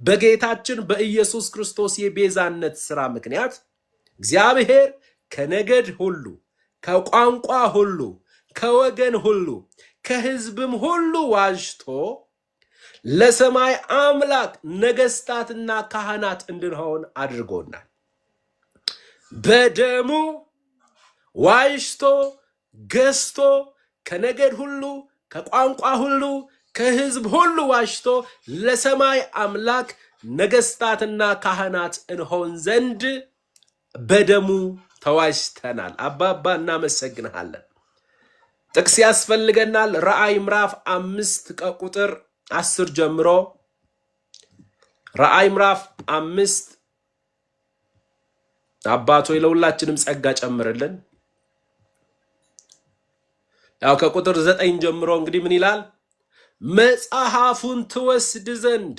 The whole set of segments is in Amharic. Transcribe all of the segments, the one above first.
በጌታችን በኢየሱስ ክርስቶስ የቤዛነት ሥራ ምክንያት እግዚአብሔር ከነገድ ሁሉ፣ ከቋንቋ ሁሉ፣ ከወገን ሁሉ፣ ከሕዝብም ሁሉ ዋጅቶ ለሰማይ አምላክ ነገስታትና ካህናት እንድንሆን አድርጎናል። በደሙ ዋጅቶ ገዝቶ ከነገድ ሁሉ፣ ከቋንቋ ሁሉ፣ ከሕዝብ ሁሉ ዋጅቶ ለሰማይ አምላክ ነገስታትና ካህናት እንሆን ዘንድ በደሙ ተዋጅተናል። አባባ እናመሰግንሃለን። ጥቅስ ያስፈልገናል። ራእይ ምዕራፍ 5 ከቁጥር 10 ጀምሮ ራእይ ምዕራፍ 5 አባቶ ለሁላችንም ጸጋ ጨምርልን። ያው ከቁጥር 9 ጀምሮ እንግዲህ ምን ይላል? መጽሐፉን ትወስድ ዘንድ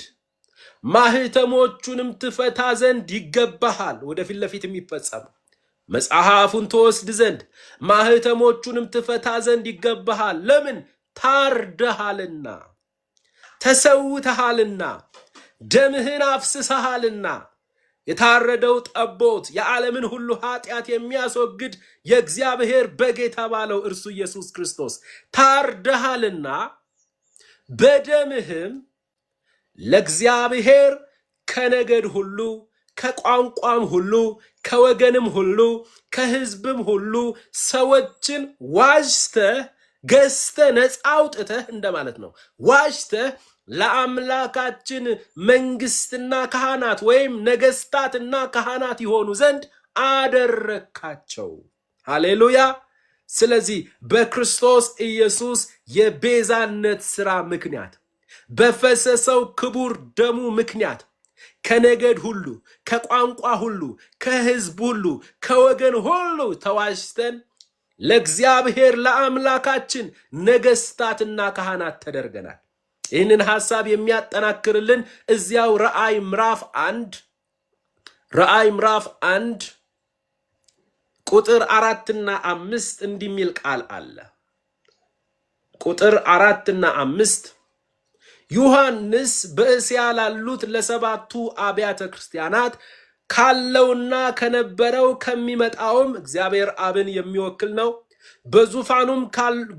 ማህተሞቹንም ትፈታ ዘንድ ይገባሃል። ወደፊት ለፊት የሚፈጸም መጽሐፉን ትወስድ ዘንድ ማህተሞቹንም ትፈታ ዘንድ ይገባሃል። ለምን? ታርደሃልና፣ ተሰውተሃልና፣ ደምህን አፍስሰሃልና። የታረደው ጠቦት የዓለምን ሁሉ ኃጢአት የሚያስወግድ የእግዚአብሔር በግ የተባለው እርሱ ኢየሱስ ክርስቶስ ታርደሃልና በደምህም ለእግዚአብሔር ከነገድ ሁሉ፣ ከቋንቋም ሁሉ፣ ከወገንም ሁሉ፣ ከሕዝብም ሁሉ ሰዎችን ዋጅተህ ገዝተህ ነፃ አውጥተህ እንደማለት ነው። ዋጅተህ ለአምላካችን መንግስትና ካህናት ወይም ነገስታትና ካህናት ይሆኑ ዘንድ አደረካቸው። ሃሌሉያ። ስለዚህ በክርስቶስ ኢየሱስ የቤዛነት ሥራ ምክንያት በፈሰሰው ክቡር ደሙ ምክንያት ከነገድ ሁሉ፣ ከቋንቋ ሁሉ፣ ከሕዝብ ሁሉ፣ ከወገን ሁሉ ተዋጅተን ለእግዚአብሔር ለአምላካችን ነገስታትና ካህናት ተደርገናል። ይህንን ሐሳብ የሚያጠናክርልን እዚያው ራእይ ምዕራፍ 1 ቁጥር 4 እና 5 እንዲሚል ቃል አለ። ቁጥር 4 እና 5 ዮሐንስ በእስያ ላሉት ለሰባቱ አብያተ ክርስቲያናት ካለውና ከነበረው ከሚመጣውም እግዚአብሔር አብን የሚወክል ነው።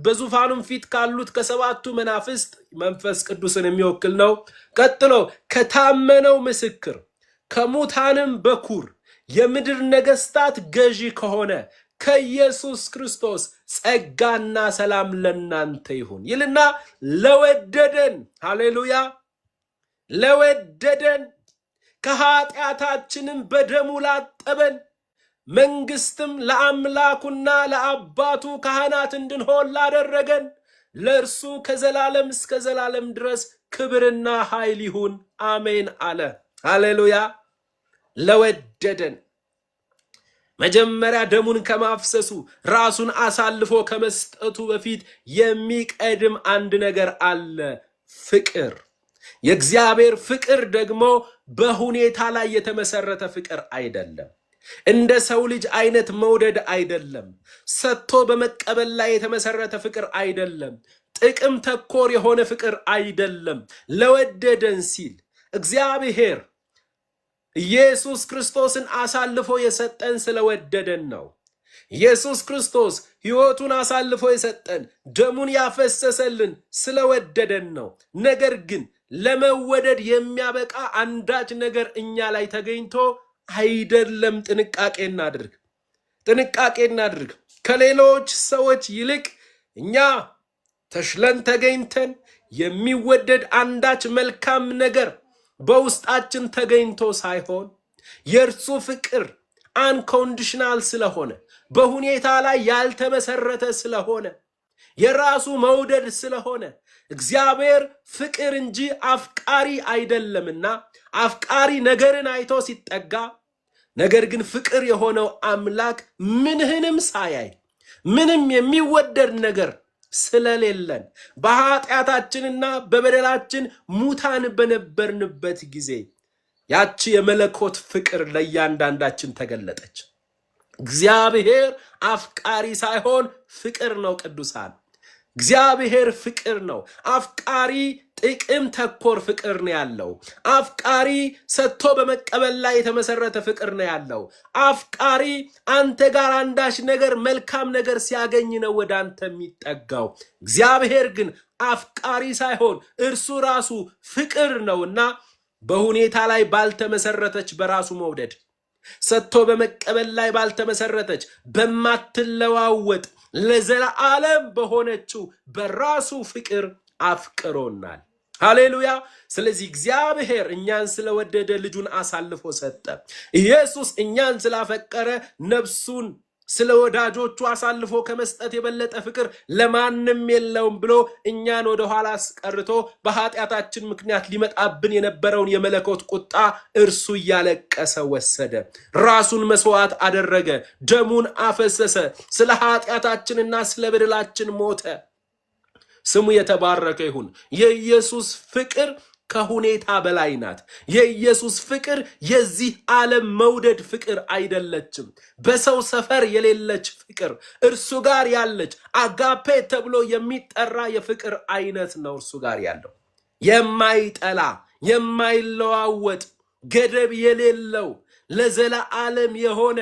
በዙፋኑም ፊት ካሉት ከሰባቱ መናፍስት መንፈስ ቅዱስን የሚወክል ነው። ቀጥሎ ከታመነው ምስክር ከሙታንም በኩር የምድር ነገስታት ገዢ ከሆነ ከኢየሱስ ክርስቶስ ጸጋና ሰላም ለናንተ ይሁን ይልና ለወደደን፣ ሃሌሉያ፣ ለወደደን ከኃጢአታችንም በደሙ ላጠበን መንግስትም ለአምላኩና ለአባቱ ካህናት እንድንሆን ላደረገን ለእርሱ ከዘላለም እስከ ዘላለም ድረስ ክብርና ኃይል ይሁን፣ አሜን አለ። ሃሌሉያ። ለወደደን መጀመሪያ ደሙን ከማፍሰሱ ራሱን አሳልፎ ከመስጠቱ በፊት የሚቀድም አንድ ነገር አለ፣ ፍቅር። የእግዚአብሔር ፍቅር ደግሞ በሁኔታ ላይ የተመሰረተ ፍቅር አይደለም። እንደ ሰው ልጅ አይነት መውደድ አይደለም። ሰጥቶ በመቀበል ላይ የተመሰረተ ፍቅር አይደለም። ጥቅም ተኮር የሆነ ፍቅር አይደለም። ለወደደን ሲል እግዚአብሔር ኢየሱስ ክርስቶስን አሳልፎ የሰጠን ስለወደደን ነው። ኢየሱስ ክርስቶስ ሕይወቱን አሳልፎ የሰጠን ደሙን ያፈሰሰልን ስለወደደን ነው። ነገር ግን ለመወደድ የሚያበቃ አንዳች ነገር እኛ ላይ ተገኝቶ አይደለም። ጥንቃቄ እናድርግ። ከሌሎች ሰዎች ይልቅ እኛ ተሽለን ተገኝተን የሚወደድ አንዳች መልካም ነገር በውስጣችን ተገኝቶ ሳይሆን የእርሱ ፍቅር አንኮንዲሽናል ስለሆነ፣ በሁኔታ ላይ ያልተመሰረተ ስለሆነ፣ የራሱ መውደድ ስለሆነ እግዚአብሔር ፍቅር እንጂ አፍቃሪ አይደለምና አፍቃሪ ነገርን አይቶ ሲጠጋ፣ ነገር ግን ፍቅር የሆነው አምላክ ምንህንም ሳያይ ምንም የሚወደድ ነገር ስለሌለን በኃጢአታችንና በበደላችን ሙታን በነበርንበት ጊዜ ያቺ የመለኮት ፍቅር ለእያንዳንዳችን ተገለጠች። እግዚአብሔር አፍቃሪ ሳይሆን ፍቅር ነው። ቅዱሳን እግዚአብሔር ፍቅር ነው። አፍቃሪ ጥቅም ተኮር ፍቅር ነው ያለው። አፍቃሪ ሰጥቶ በመቀበል ላይ የተመሰረተ ፍቅር ነው ያለው። አፍቃሪ አንተ ጋር አንዳች ነገር መልካም ነገር ሲያገኝ ነው ወደ አንተ የሚጠጋው። እግዚአብሔር ግን አፍቃሪ ሳይሆን እርሱ ራሱ ፍቅር ነውና በሁኔታ ላይ ባልተመሰረተች በራሱ መውደድ፣ ሰጥቶ በመቀበል ላይ ባልተመሰረተች በማትለዋወጥ ለዘላለም በሆነችው በራሱ ፍቅር አፍቅሮናል። ሃሌሉያ። ስለዚህ እግዚአብሔር እኛን ስለወደደ ልጁን አሳልፎ ሰጠ። ኢየሱስ እኛን ስላፈቀረ ነፍሱን ስለ ወዳጆቹ አሳልፎ ከመስጠት የበለጠ ፍቅር ለማንም የለውም ብሎ እኛን ወደ ኋላ አስቀርቶ በኃጢአታችን ምክንያት ሊመጣብን የነበረውን የመለኮት ቁጣ እርሱ እያለቀሰ ወሰደ። ራሱን መስዋዕት አደረገ፣ ደሙን አፈሰሰ፣ ስለ ኃጢአታችንና ስለ በደላችን ሞተ። ስሙ የተባረከ ይሁን። የኢየሱስ ፍቅር ከሁኔታ በላይ ናት። የኢየሱስ ፍቅር የዚህ ዓለም መውደድ ፍቅር አይደለችም። በሰው ሰፈር የሌለች ፍቅር፣ እርሱ ጋር ያለች አጋፔ ተብሎ የሚጠራ የፍቅር አይነት ነው። እርሱ ጋር ያለው የማይጠላ የማይለዋወጥ ገደብ የሌለው ለዘላለም የሆነ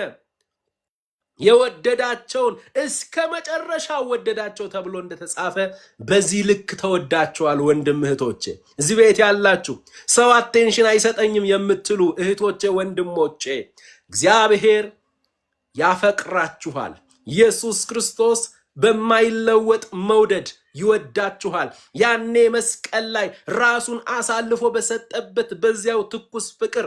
የወደዳቸውን እስከ መጨረሻ ወደዳቸው ተብሎ እንደተጻፈ በዚህ ልክ ተወዳቸዋል። ወንድም እህቶቼ፣ እዚህ ቤት ያላችሁ ሰው አቴንሽን አይሰጠኝም የምትሉ እህቶቼ፣ ወንድሞቼ፣ እግዚአብሔር ያፈቅራችኋል። ኢየሱስ ክርስቶስ በማይለወጥ መውደድ ይወዳችኋል። ያኔ መስቀል ላይ ራሱን አሳልፎ በሰጠበት በዚያው ትኩስ ፍቅር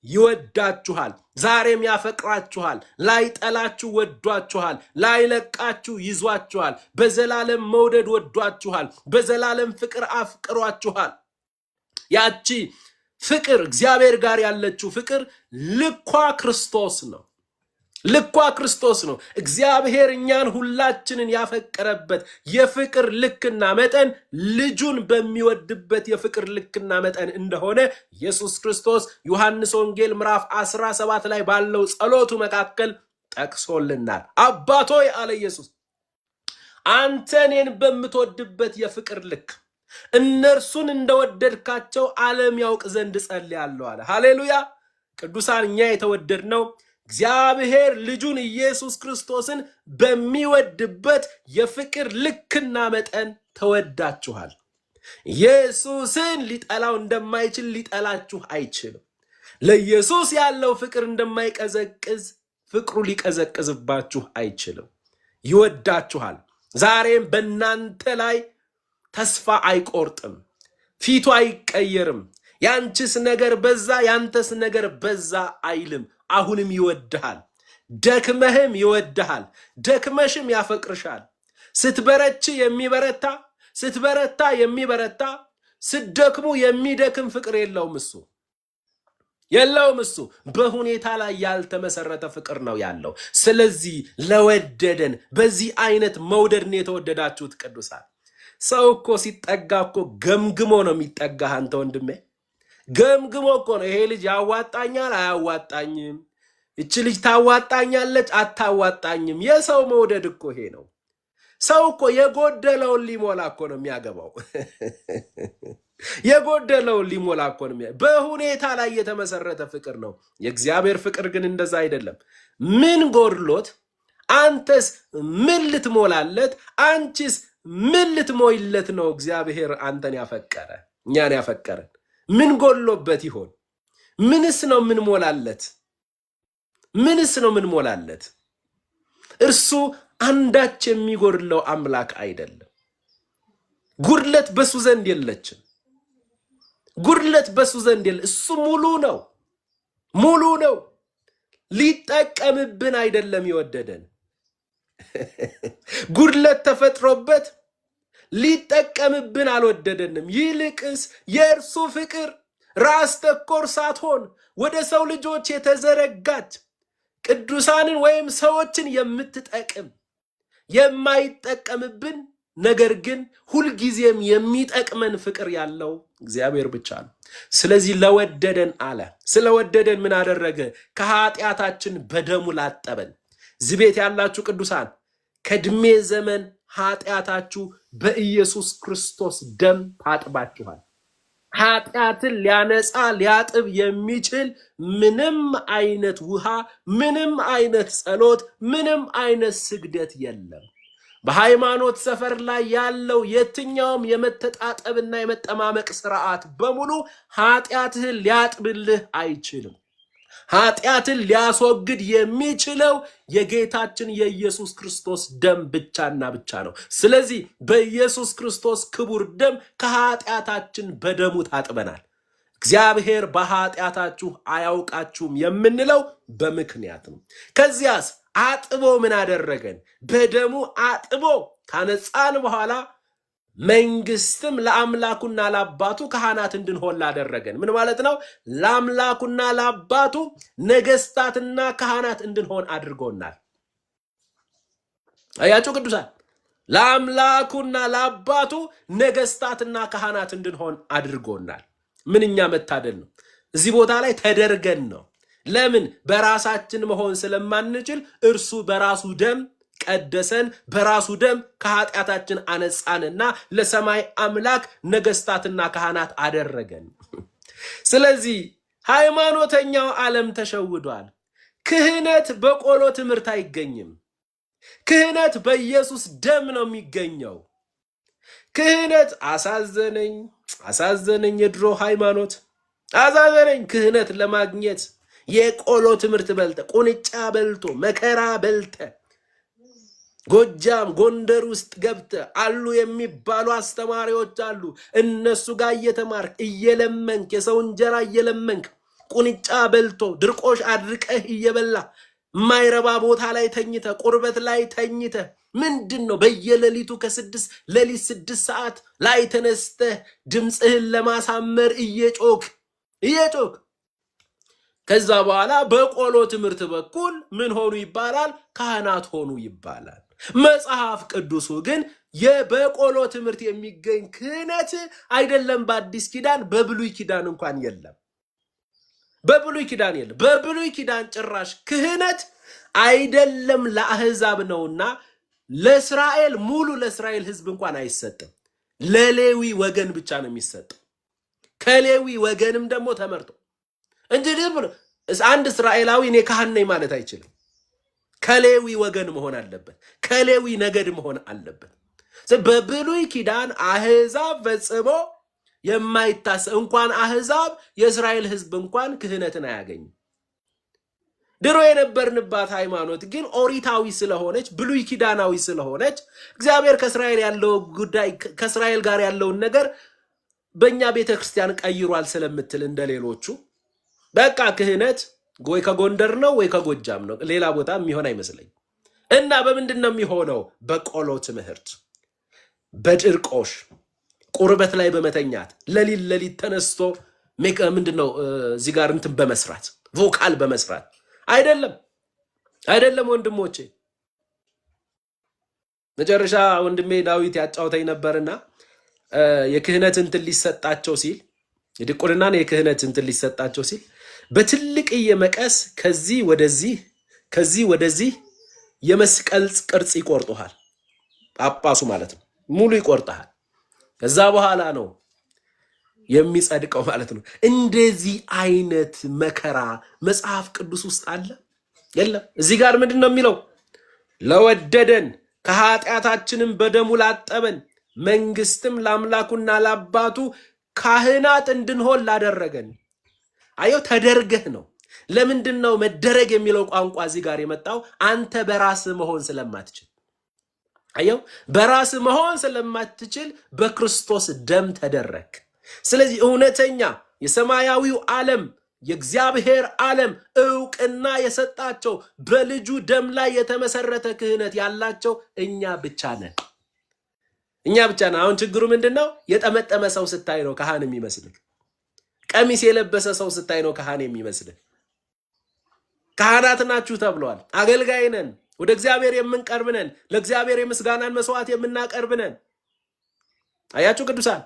ይወዳችኋል። ዛሬም ያፈቅራችኋል። ላይጠላችሁ ወዷችኋል። ላይለቃችሁ ይዟችኋል። በዘላለም መውደድ ወዷችኋል። በዘላለም ፍቅር አፍቅሯችኋል። ያቺ ፍቅር እግዚአብሔር ጋር ያለችው ፍቅር ልኳ ክርስቶስ ነው። ልኳ ክርስቶስ ነው። እግዚአብሔር እኛን ሁላችንን ያፈቀረበት የፍቅር ልክና መጠን ልጁን በሚወድበት የፍቅር ልክና መጠን እንደሆነ ኢየሱስ ክርስቶስ ዮሐንስ ወንጌል ምዕራፍ 17 ላይ ባለው ጸሎቱ መካከል ጠቅሶልናል። አባት ሆይ አለ ኢየሱስ፣ አንተ እኔን በምትወድበት የፍቅር ልክ እነርሱን እንደወደድካቸው ዓለም ያውቅ ዘንድ ጸልያለሁ አለ። ሃሌሉያ። ቅዱሳን፣ እኛ የተወደድነው እግዚአብሔር ልጁን ኢየሱስ ክርስቶስን በሚወድበት የፍቅር ልክና መጠን ተወዳችኋል። ኢየሱስን ሊጠላው እንደማይችል ሊጠላችሁ አይችልም። ለኢየሱስ ያለው ፍቅር እንደማይቀዘቅዝ ፍቅሩ ሊቀዘቅዝባችሁ አይችልም። ይወዳችኋል። ዛሬም በእናንተ ላይ ተስፋ አይቆርጥም። ፊቱ አይቀየርም። ያንቺስ ነገር በዛ ያንተስ ነገር በዛ አይልም። አሁንም ይወድሃል። ደክመህም ይወድሃል። ደክመሽም ያፈቅርሻል። ስትበረች የሚበረታ፣ ስትበረታ የሚበረታ፣ ስትደክሙ የሚደክም ፍቅር የለውም እሱ በሁኔታ ላይ ያልተመሰረተ ፍቅር ነው ያለው። ስለዚህ ለወደደን በዚህ አይነት መውደድ ነው የተወደዳችሁት ቅዱሳን። ሰው እኮ ሲጠጋ እኮ ገምግሞ ነው የሚጠጋህ። አንተ ወንድሜ ገምግሞ እኮ ነው ይሄ ልጅ ያዋጣኛል አያዋጣኝም፣ እቺ ልጅ ታዋጣኛለች አታዋጣኝም። የሰው መውደድ እኮ ይሄ ነው። ሰው እኮ የጎደለውን ሊሞላ እኮ ነው የሚያገባው። የጎደለውን ሊሞላ እኮ ነው። በሁኔታ ላይ የተመሰረተ ፍቅር ነው። የእግዚአብሔር ፍቅር ግን እንደዛ አይደለም። ምን ጎድሎት አንተስ ምን ልትሞላለት፣ አንቺስ ምን ልትሞይለት ነው እግዚአብሔር አንተን ያፈቀረ እኛን ያፈቀረን? ምን ጎድሎበት ይሆን? ምንስ ነው ምን ሞላለት? ምንስ ነው ምን ሞላለት? እርሱ አንዳች የሚጎድለው አምላክ አይደለም። ጉድለት በሱ ዘንድ የለችም። ጉድለት በሱ ዘንድ የለ። እሱ ሙሉ ነው፣ ሙሉ ነው። ሊጠቀምብን አይደለም የወደደን። ጉድለት ተፈጥሮበት ሊጠቀምብን አልወደደንም። ይልቅስ የእርሱ ፍቅር ራስ ተኮር ሳትሆን ወደ ሰው ልጆች የተዘረጋች ቅዱሳንን ወይም ሰዎችን የምትጠቅም የማይጠቀምብን ነገር ግን ሁልጊዜም የሚጠቅመን ፍቅር ያለው እግዚአብሔር ብቻ ነው። ስለዚህ ለወደደን አለ። ስለወደደን ምን አደረገ? ከኃጢአታችን በደሙ ላጠበን። እዚህ ቤት ያላችሁ ቅዱሳን ከእድሜ ዘመን ኃጢአታችሁ በኢየሱስ ክርስቶስ ደም ታጥባችኋል። ኃጢአትን ሊያነጻ ሊያጥብ የሚችል ምንም አይነት ውሃ፣ ምንም አይነት ጸሎት፣ ምንም አይነት ስግደት የለም። በሃይማኖት ሰፈር ላይ ያለው የትኛውም የመተጣጠብና የመጠማመቅ ስርዓት በሙሉ ኃጢአትህን ሊያጥብልህ አይችልም። ኃጢአትን ሊያስወግድ የሚችለው የጌታችን የኢየሱስ ክርስቶስ ደም ብቻና ብቻ ነው። ስለዚህ በኢየሱስ ክርስቶስ ክቡር ደም ከኃጢአታችን በደሙ ታጥበናል። እግዚአብሔር በኃጢአታችሁ አያውቃችሁም የምንለው በምክንያት ነው። ከዚያስ አጥቦ ምን አደረገን? በደሙ አጥቦ ካነጻን በኋላ መንግስትም ለአምላኩና ለአባቱ ካህናት እንድንሆን ላደረገን። ምን ማለት ነው? ለአምላኩና ለአባቱ ነገስታትና ካህናት እንድንሆን አድርጎናል። አያችሁ ቅዱሳን፣ ለአምላኩና ለአባቱ ነገስታትና ካህናት እንድንሆን አድርጎናል። ምንኛ መታደል ነው! እዚህ ቦታ ላይ ተደርገን ነው። ለምን? በራሳችን መሆን ስለማንችል እርሱ በራሱ ደም ቀደሰን፣ በራሱ ደም ከኃጢአታችን አነጻንና ለሰማይ አምላክ ነገስታትና ካህናት አደረገን። ስለዚህ ሃይማኖተኛው ዓለም ተሸውዷል። ክህነት በቆሎ ትምህርት አይገኝም። ክህነት በኢየሱስ ደም ነው የሚገኘው። ክህነት አሳዘነኝ የድሮ ሃይማኖት አሳዘነኝ። ክህነት ለማግኘት የቆሎ ትምህርት በልተ፣ ቁንጫ በልቶ መከራ በልተ፣ ጎጃም ጎንደር ውስጥ ገብተ አሉ የሚባሉ አስተማሪዎች አሉ። እነሱ ጋር እየተማርክ እየለመንክ፣ የሰው እንጀራ እየለመንክ፣ ቁንጫ በልቶ ድርቆሽ አድርቀህ እየበላ የማይረባ ቦታ ላይ ተኝተ፣ ቁርበት ላይ ተኝተ፣ ምንድን ነው በየሌሊቱ ሌሊት 6 ሰዓት ላይ ተነስተህ ድምፅህን ለማሳመር እየጮክ ከዛ በኋላ በቆሎ ትምህርት በኩል ምን ሆኑ ይባላል? ካህናት ሆኑ ይባላል። መጽሐፍ ቅዱሱ ግን የበቆሎ ትምህርት የሚገኝ ክህነት አይደለም። በአዲስ ኪዳን በብሉይ ኪዳን እንኳን የለም። በብሉይ ኪዳን የለም። በብሉይ ኪዳን ጭራሽ ክህነት አይደለም ለአህዛብ ነውና ለእስራኤል ሙሉ ለእስራኤል ህዝብ እንኳን አይሰጥም። ለሌዊ ወገን ብቻ ነው የሚሰጠው። ከሌዊ ወገንም ደግሞ ተመርጦ እንጂ አንድ እስራኤላዊ እኔ ካህን ነኝ ማለት አይችልም። ከሌዊ ወገን መሆን አለበት። ከሌዊ ነገድ መሆን አለበት። በብሉይ ኪዳን አህዛብ ፈጽሞ የማይታሰብ እንኳን አህዛብ የእስራኤል ህዝብ እንኳን ክህነትን አያገኝም። ድሮ የነበርንባት ሃይማኖት ግን ኦሪታዊ ስለሆነች፣ ብሉይ ኪዳናዊ ስለሆነች እግዚአብሔር ከእስራኤል ያለው ጉዳይ ከእስራኤል ጋር ያለውን ነገር በእኛ ቤተክርስቲያን ቀይሯል ስለምትል እንደሌሎቹ በቃ ክህነት ወይ ከጎንደር ነው ወይ ከጎጃም ነው፣ ሌላ ቦታ የሚሆን አይመስለኝ። እና በምንድን ነው የሚሆነው? በቆሎ ትምህርት፣ በድርቆሽ ቁርበት ላይ በመተኛት ለሊት ተነስቶ ምንድነው እዚህ ጋር እንትን በመስራት ቮካል በመስራት አይደለም ወንድሞቼ። መጨረሻ ወንድሜ ዳዊት ያጫውተኝ ነበርና የክህነት እንትን ሊሰጣቸው ሲል፣ የድቁንና የክህነት እንትን ሊሰጣቸው ሲል በትልቅዬ መቀስ ከዚህ ወደዚህ የመስቀል ቅርጽ ይቆርጡሃል። ጳጳሱ ማለት ነው፣ ሙሉ ይቆርጣል። ከዛ በኋላ ነው የሚጸድቀው ማለት ነው። እንደዚህ አይነት መከራ መጽሐፍ ቅዱስ ውስጥ አለ የለም? እዚህ ጋር ምንድን ነው የሚለው? ለወደደን ከኃጢአታችንም በደሙ ላጠበን መንግስትም ለአምላኩና ለአባቱ ካህናት እንድንሆን ላደረገን። አየው፣ ተደርገህ ነው። ለምንድን ነው መደረግ የሚለው ቋንቋ እዚህ ጋር የመጣው? አንተ በራስህ መሆን ስለማትችል። አየው፣ በራስህ መሆን ስለማትችል በክርስቶስ ደም ተደረግ። ስለዚህ እውነተኛ የሰማያዊው ዓለም የእግዚአብሔር ዓለም እውቅና የሰጣቸው በልጁ ደም ላይ የተመሰረተ ክህነት ያላቸው እኛ ብቻ ነን። አሁን ችግሩ ምንድነው? የጠመጠመ ሰው ስታይ ነው ካህን የሚመስልህ። ቀሚስ የለበሰ ሰው ስታይ ነው ካህን የሚመስልህ። ካህናት ናችሁ ተብሏል። አገልጋይ ነን፣ ወደ እግዚአብሔር የምንቀርብ ነን፣ ለእግዚአብሔር የምስጋናን መስዋዕት የምናቀርብ ነን። አያችሁ ቅዱሳን፣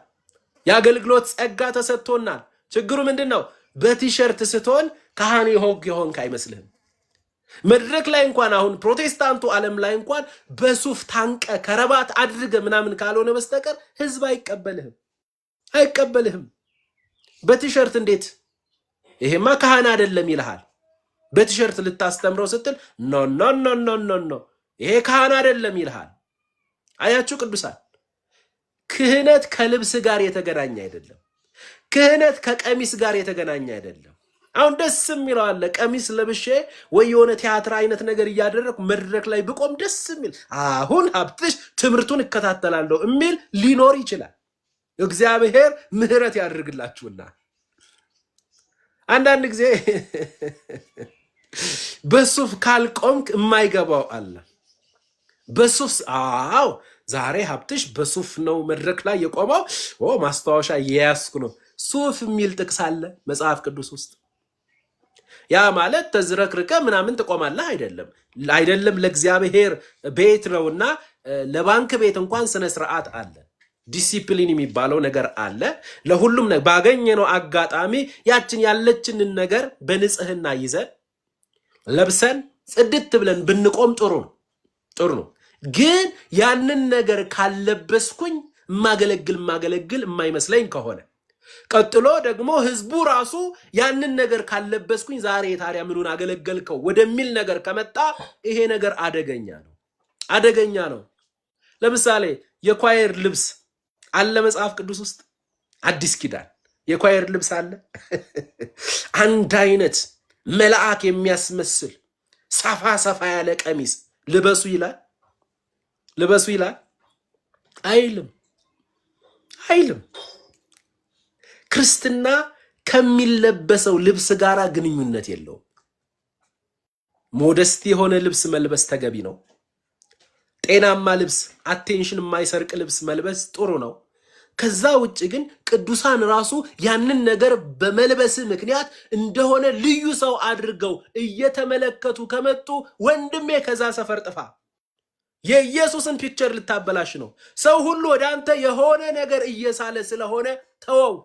የአገልግሎት ጸጋ ተሰጥቶናል። ችግሩ ምንድነው? በቲሸርት ስትሆን ካህን የሆንክ አይመስልህም። መድረክ ላይ እንኳን አሁን ፕሮቴስታንቱ ዓለም ላይ እንኳን በሱፍ ታንቀ ከረባት አድርገ ምናምን ካልሆነ በስተቀር ህዝብ አይቀበልህም። በቲሸርት እንዴት ይሄማ ካህን አይደለም ይልሃል። በቲሸርት ልታስተምረው ስትል ኖ ኖ ኖ ኖ ኖ ኖ ይሄ ካህን አይደለም ይልሃል። አያችሁ ቅዱሳን፣ ክህነት ከልብስ ጋር የተገናኘ አይደለም። ክህነት ከቀሚስ ጋር የተገናኘ አይደለም። አሁን ደስ የሚለው አለ ቀሚስ ለብሼ ወይ የሆነ ቲያትር አይነት ነገር እያደረኩ መድረክ ላይ ብቆም ደስ የሚል አሁን ሀብትሽ ትምህርቱን እከታተላለሁ የሚል ሊኖር ይችላል። እግዚአብሔር ምሕረት ያድርግላችሁና አንዳንድ ጊዜ በሱፍ ካልቆምክ የማይገባው አለ። በሱፍ አዎ ዛሬ ሀብትሽ በሱፍ ነው መድረክ ላይ የቆመው፣ ማስታወሻ እየያዝኩ ነው። ሱፍ የሚል ጥቅስ አለ መጽሐፍ ቅዱስ ውስጥ። ያ ማለት ተዝረክርከ ምናምን ትቆማለህ አይደለም። ለእግዚአብሔር ቤት ነውና ለባንክ ቤት እንኳን ስነ ስርዓት አለ። ዲሲፕሊን የሚባለው ነገር አለ። ለሁሉም ነገር ባገኘነው አጋጣሚ ያችን ያለችንን ነገር በንጽህና ይዘን ለብሰን ጽድት ብለን ብንቆም ጥሩ ነው። ግን ያንን ነገር ካለበስኩኝ ማገለግል የማይመስለኝ ከሆነ ቀጥሎ ደግሞ ህዝቡ ራሱ ያንን ነገር ካለበስኩኝ ዛሬ ታዲያ ምኑን አገለገልከው ወደሚል ነገር ከመጣ ይሄ ነገር አደገኛ ነው። ለምሳሌ የኳየር ልብስ አለ መጽሐፍ ቅዱስ ውስጥ አዲስ ኪዳን የኳየር ልብስ አለ። አንድ አይነት መልአክ የሚያስመስል ሰፋ ያለ ቀሚስ ልበሱ ይላል አይልም። ክርስትና ከሚለበሰው ልብስ ጋር ግንኙነት የለውም። ሞደስቲ የሆነ ልብስ መልበስ ተገቢ ነው። ጤናማ ልብስ፣ አቴንሽን የማይሰርቅ ልብስ መልበስ ጥሩ ነው። ከዛ ውጭ ግን ቅዱሳን ራሱ ያንን ነገር በመልበስ ምክንያት እንደሆነ ልዩ ሰው አድርገው እየተመለከቱ ከመጡ ወንድሜ ከዛ ሰፈር ጥፋ። የኢየሱስን ፒክቸር ልታበላሽ ነው። ሰው ሁሉ ወደ አንተ የሆነ ነገር እየሳለ ስለሆነ ተወው።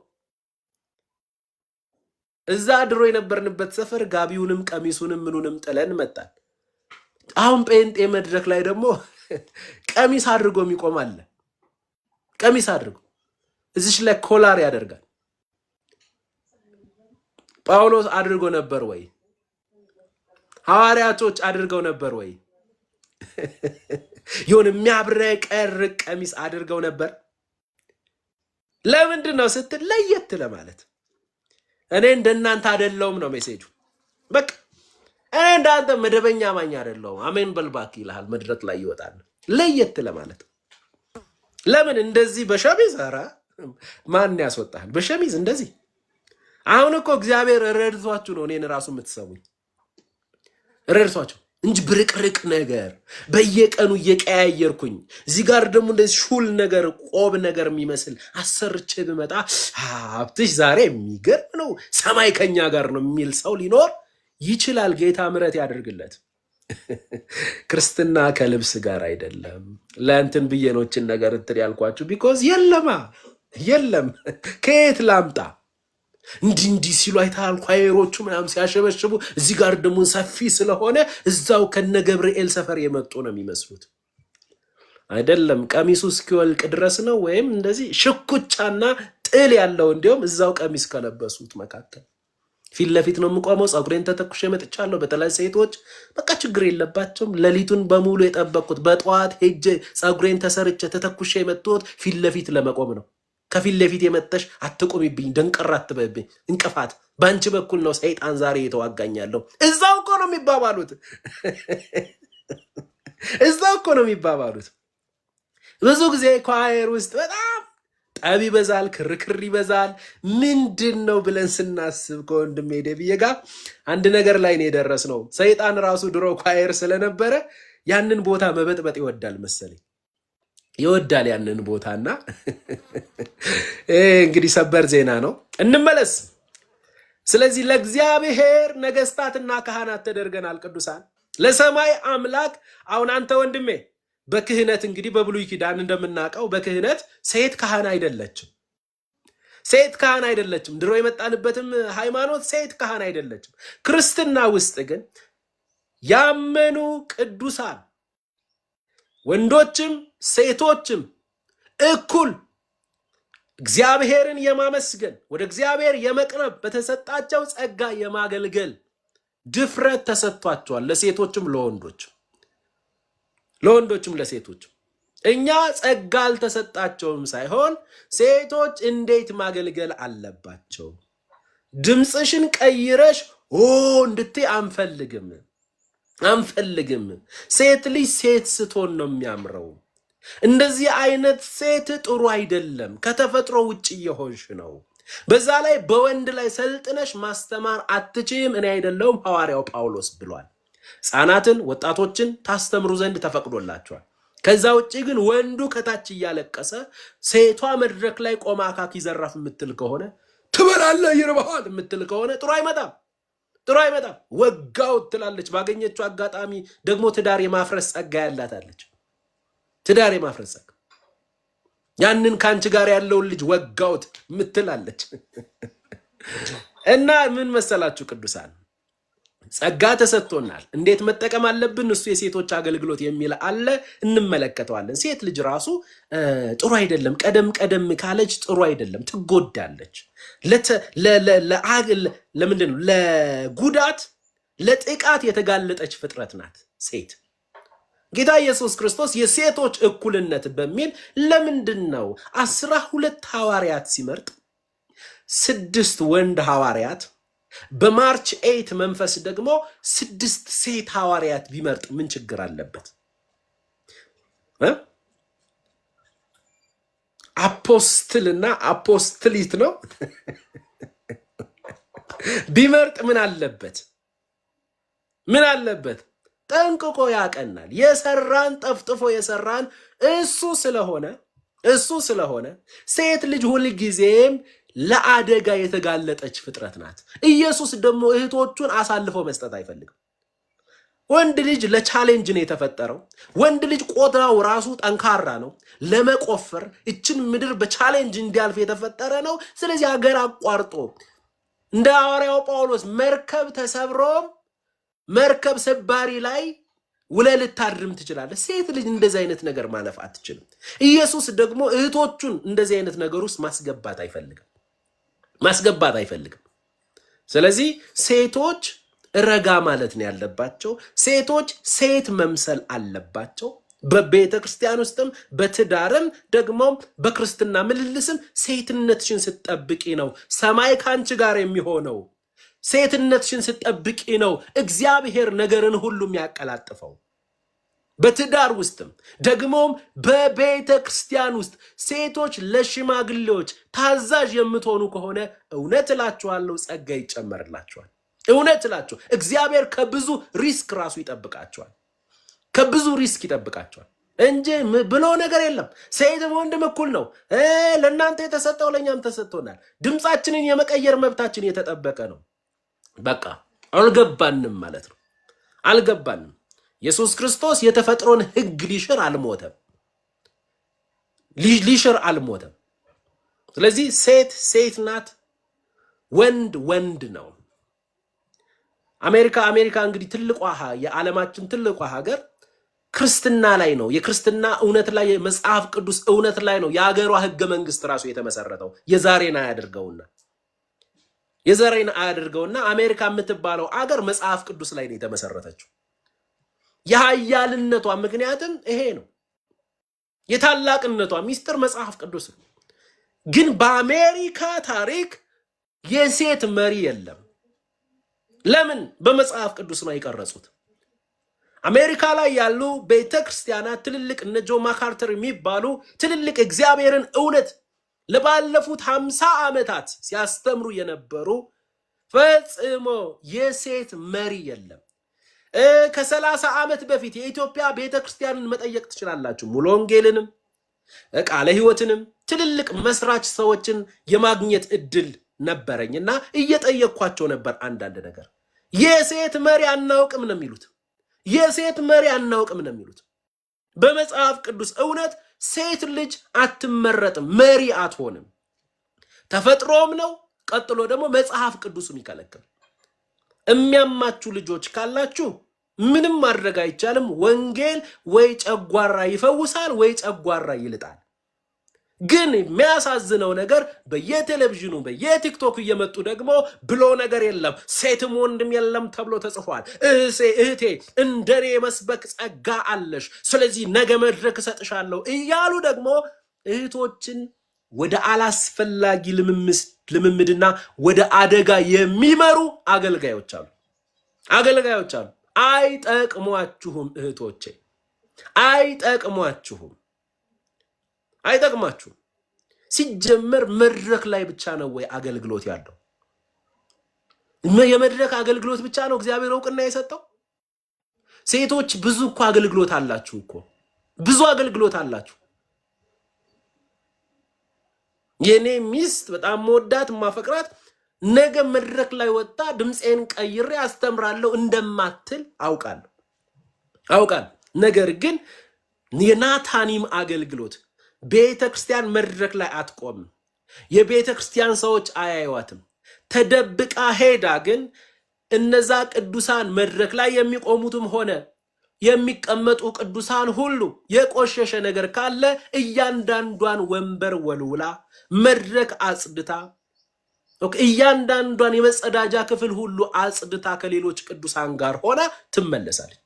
እዛ ድሮ የነበርንበት ሰፈር ጋቢውንም ቀሚሱንም ምኑንም ጥለን መጣን። አሁን ጴንጤ መድረክ ላይ ደግሞ ቀሚስ አድርጎ የሚቆም አለ። ቀሚስ አድርጎ እዚሽ ላይ ኮላር ያደርጋል። ጳውሎስ አድርጎ ነበር ወይ? ሐዋርያቶች አድርገው ነበር ወይ? የሆነ የሚያብረቀርቅ ቀሚስ አድርገው ነበር። ለምንድን ነው ስትል ለየት ለማለት። እኔ እንደናንተ አይደለሁም ነው ሜሴጁ። በቃ እኔ እንዳንተ መደበኛ ማኛ አይደለሁም። አሜን በልባክ ይልሃል። መድረክ ላይ ይወጣል ለየት ለማለት። ለምን እንደዚህ በሸሚዝ ኧረ ማን ያስወጣል? በሸሚዝ እንደዚህ። አሁን እኮ እግዚአብሔር ረድቷችሁ ነው እኔን ራሱ የምትሰሙኝ፣ ረድቷችሁ እንጂ ብርቅርቅ ነገር በየቀኑ እየቀያየርኩኝ እዚህ ጋር ደግሞ እንደዚህ ሹል ነገር ቆብ ነገር የሚመስል አሰርቼ ብመጣ ሀብትሽ ዛሬ የሚገርም ነው ሰማይ ከኛ ጋር ነው የሚል ሰው ሊኖር ይችላል። ጌታ ምሕረት ያደርግለት። ክርስትና ከልብስ ጋር አይደለም። ለእንትን ብዬኖችን ነገር እንትን ያልኳችሁ ቢኮዝ የለም ከየት ላምጣ? እንዲህ ሲሉ አይታል ኳየሮቹ ምናምን ሲያሸበሽቡ፣ እዚህ ጋር ደግሞ ሰፊ ስለሆነ እዛው ከነ ገብርኤል ሰፈር የመጡ ነው የሚመስሉት። አይደለም ቀሚሱ እስኪወልቅ ድረስ ነው። ወይም እንደዚህ ሽኩቻና ጥል ያለው እንዲሁም እዛው ቀሚስ ከለበሱት መካከል ፊት ለፊት ነው የምቆመው። ጸጉሬን ተተኩሼ መጥቻለሁ። በተለይ ሴቶች በቃ ችግር የለባቸውም። ሌሊቱን በሙሉ የጠበቅኩት በጠዋት ሄጄ ጸጉሬን ተሰርቼ ተተኩሼ የመጥቶት ፊት ለፊት ለመቆም ነው። ከፊት ለፊት የመጠሽ አትቆሚብኝ፣ ደንቀራ አትበይብኝ፣ እንቅፋት በአንቺ በኩል ነው ሰይጣን ዛሬ የተዋጋኛለሁ። እዛው እኮ ነው የሚባባሉት። ብዙ ጊዜ ኳየር ውስጥ በጣም ጠብ ይበዛል፣ ክርክር ይበዛል። ምንድን ነው ብለን ስናስብ ከወንድሜ ደብዬ ጋር አንድ ነገር ላይ ነው የደረስነው። ሰይጣን ራሱ ድሮ ኳየር ስለነበረ ያንን ቦታ መበጥበጥ ይወዳል መሰለኝ፣ ይወዳል ያንን ቦታና እንግዲህ ሰበር ዜና ነው። እንመለስ። ስለዚህ ለእግዚአብሔር ነገስታትና ካህናት ተደርገናል ቅዱሳን፣ ለሰማይ አምላክ። አሁን አንተ ወንድሜ በክህነት እንግዲህ በብሉይ ኪዳን እንደምናውቀው በክህነት ሴት ካህን አይደለችም። ድሮ የመጣንበትም ሃይማኖት ሴት ካህን አይደለችም። ክርስትና ውስጥ ግን ያመኑ ቅዱሳን ወንዶችም ሴቶችም እኩል እግዚአብሔርን የማመስገን ወደ እግዚአብሔር የመቅረብ በተሰጣቸው ጸጋ የማገልገል ድፍረት ተሰጥቷቸዋል። ለወንዶችም ለሴቶችም። እኛ ጸጋ አልተሰጣቸውም ሳይሆን ሴቶች እንዴት ማገልገል አለባቸው። ድምፅሽን ቀይረሽ እንድትይ አንፈልግም። ሴት ልጅ ሴት ስትሆን ነው የሚያምረው። እንደዚህ አይነት ሴት ጥሩ አይደለም። ከተፈጥሮ ውጭ የሆንሽ ነው። በዛ ላይ በወንድ ላይ ሰልጥነሽ ማስተማር አትችይም። እኔ አይደለሁም ሐዋርያው ጳውሎስ ብሏል። ሕፃናትን ወጣቶችን ታስተምሩ ዘንድ ተፈቅዶላቸዋል። ከዛ ውጪ ግን ወንዱ ከታች እያለቀሰ ሴቷ መድረክ ላይ ቆማ አካኪ ዘራፍ የምትል ከሆነ ትበላለህ ይርባሃል የምትል ከሆነ ጥሩ አይመጣም። ወጋው ትላለች። ባገኘችው አጋጣሚ ደግሞ ትዳር የማፍረስ ጸጋ ያላታለች። ትዳር የማፍረስ ጸጋ ያንን ካንቺ ጋር ያለውን ልጅ ወጋውት ምትላለች። እና ምን መሰላችሁ ቅዱሳን፣ ጸጋ ተሰጥቶናል። እንዴት መጠቀም አለብን? እሱ የሴቶች አገልግሎት የሚል አለ፣ እንመለከተዋለን። ሴት ልጅ ራሱ ጥሩ አይደለም፣ ቀደም ካለች ጥሩ አይደለም፣ ትጎዳለች። ለምንድን ነው? ለጉዳት ለጥቃት የተጋለጠች ፍጥረት ናት ሴት። ጌታ ኢየሱስ ክርስቶስ የሴቶች እኩልነት በሚል ለምንድን ነው 12 ሐዋርያት ሲመርጥ 6 ወንድ ሐዋርያት በማርች 8 መንፈስ ደግሞ 6 ሴት ሐዋርያት ቢመርጥ ምን ችግር አለበት? አፖስትልና አፖስትሊት ነው ቢመርጥ ምን አለበት? ጠንቅቆ ያቀናል። የሰራን ጠፍጥፎ የሰራን እሱ ስለሆነ ሴት ልጅ ሁል ጊዜም ለአደጋ የተጋለጠች ፍጥረት ናት። ኢየሱስ ደግሞ እህቶቹን አሳልፎ መስጠት አይፈልግም። ወንድ ልጅ ለቻሌንጅ ነው የተፈጠረው። ወንድ ልጅ ቆዳው ራሱ ጠንካራ ነው፣ ለመቆፈር እችን ምድር በቻሌንጅ እንዲያልፍ የተፈጠረ ነው። ስለዚህ ሀገር አቋርጦ እንደ ሐዋርያው ጳውሎስ መርከብ ተሰብሮ መርከብ ሰባሪ ላይ ውለህ ልታድርም ትችላለህ። ሴት ልጅ እንደዚህ አይነት ነገር ማለፍ አትችልም። ኢየሱስ ደግሞ እህቶቹን እንደዚህ አይነት ነገር ውስጥ ማስገባት አይፈልግም። ስለዚህ ሴቶች ረጋ ማለት ነው ያለባቸው። ሴቶች ሴት መምሰል አለባቸው። በቤተ ክርስቲያን ውስጥም በትዳርም ደግሞ በክርስትና ምልልስም ሴትነትሽን ስትጠብቂ ነው ሰማይ ካንቺ ጋር የሚሆነው። ሴትነትሽን ስትጠብቂ ነው እግዚአብሔር ነገርን ሁሉ የሚያቀላጥፈው። በትዳር ውስጥም ደግሞም በቤተ ክርስቲያን ውስጥ ሴቶች ለሽማግሌዎች ታዛዥ የምትሆኑ ከሆነ እውነት እላችኋለሁ ጸጋ ይጨመርላችኋል። እውነት እላችሁ እግዚአብሔር ከብዙ ሪስክ ራሱ ይጠብቃቸዋል። እንጂ ብሎ ነገር የለም። ሴትም ወንድም እኩል ነው። ለእናንተ የተሰጠው ለእኛም ተሰጥቶናል። ድምፃችንን የመቀየር መብታችን የተጠበቀ ነው። በቃ አልገባንም ማለት ነው። አልገባንም። ኢየሱስ ክርስቶስ የተፈጥሮን ሕግ ሊሽር አልሞተም። ስለዚህ ሴት ናት፣ ወንድ ነው። አሜሪካ እንግዲህ ትልቋ የዓለማችን ትልቋ ሀገር ክርስትና ላይ ነው። የክርስትና እውነት ላይ የመጽሐፍ ቅዱስ እውነት ላይ ነው የሀገሯ ሕገ መንግስት ራሱ የተመሰረተው። የዛሬን አያድርገውና አሜሪካ የምትባለው አገር መጽሐፍ ቅዱስ ላይ ነው የተመሰረተችው። የኃያልነቷ ምክንያትም ይሄ ነው። የታላቅነቷ ሚስጥር መጽሐፍ ቅዱስ ነው። ግን በአሜሪካ ታሪክ የሴት መሪ የለም። ለምን? በመጽሐፍ ቅዱስ ነው የቀረጹት። አሜሪካ ላይ ያሉ ቤተክርስቲያናት ትልልቅ እነ ጆን ማካርተር የሚባሉ ትልልቅ እግዚአብሔርን እውነት ለባለፉት 50 ዓመታት ሲያስተምሩ የነበሩ ፈጽሞ የሴት መሪ የለም። ከ30 ዓመት በፊት የኢትዮጵያ ቤተክርስቲያንን መጠየቅ ትችላላችሁ። ሙሉ ወንጌልንም ቃለ ሕይወትንም ትልልቅ መስራች ሰዎችን የማግኘት እድል ነበረኝና እየጠየቅኳቸው ነበር። አንዳንድ ነገር የሴት መሪ አናውቅም ነው የሚሉት። በመጽሐፍ ቅዱስ እውነት ሴት ልጅ አትመረጥም፣ መሪ አትሆንም። ተፈጥሮም ነው። ቀጥሎ ደግሞ መጽሐፍ ቅዱስም ይከለክል። የሚያማችሁ ልጆች ካላችሁ ምንም ማድረግ አይቻልም። ወንጌል ወይ ጨጓራ ይፈውሳል ወይ ጨጓራ ይልጣል። ግን የሚያሳዝነው ነገር በየቴሌቪዥኑ በየቲክቶክ እየመጡ ደግሞ ብሎ ነገር የለም ሴትም ወንድም የለም ተብሎ ተጽፏል። እህቴ እንደኔ መስበክ ጸጋ አለሽ፣ ስለዚህ ነገ መድረክ እሰጥሻለሁ እያሉ ደግሞ እህቶችን ወደ አላስፈላጊ ልምምድና ወደ አደጋ የሚመሩ አገልጋዮች አሉ። አይጠቅሟችሁም እህቶቼ፣ አይጠቅሟችሁም። ሲጀመር መድረክ ላይ ብቻ ነው ወይ አገልግሎት ያለው? የመድረክ አገልግሎት ብቻ ነው እግዚአብሔር እውቅና የሰጠው? ሴቶች ብዙ እኮ አገልግሎት አላችሁ እኮ፣ ብዙ አገልግሎት አላችሁ። የኔ ሚስት በጣም መወዳት ማፈቅራት ነገ መድረክ ላይ ወጣ ድምጼን ቀይሬ አስተምራለሁ እንደማትል አውቃለሁ። ነገር ግን የናታኒም አገልግሎት ቤተክርስቲያን መድረክ ላይ አትቆምም። የቤተክርስቲያን ሰዎች አያዩዋትም። ተደብቃ ሄዳ ግን እነዛ ቅዱሳን መድረክ ላይ የሚቆሙትም ሆነ የሚቀመጡ ቅዱሳን ሁሉ የቆሸሸ ነገር ካለ እያንዳንዷን ወንበር ወልውላ መድረክ አጽድታ እያንዳንዷን የመጸዳጃ ክፍል ሁሉ አጽድታ ከሌሎች ቅዱሳን ጋር ሆና ትመለሳለች።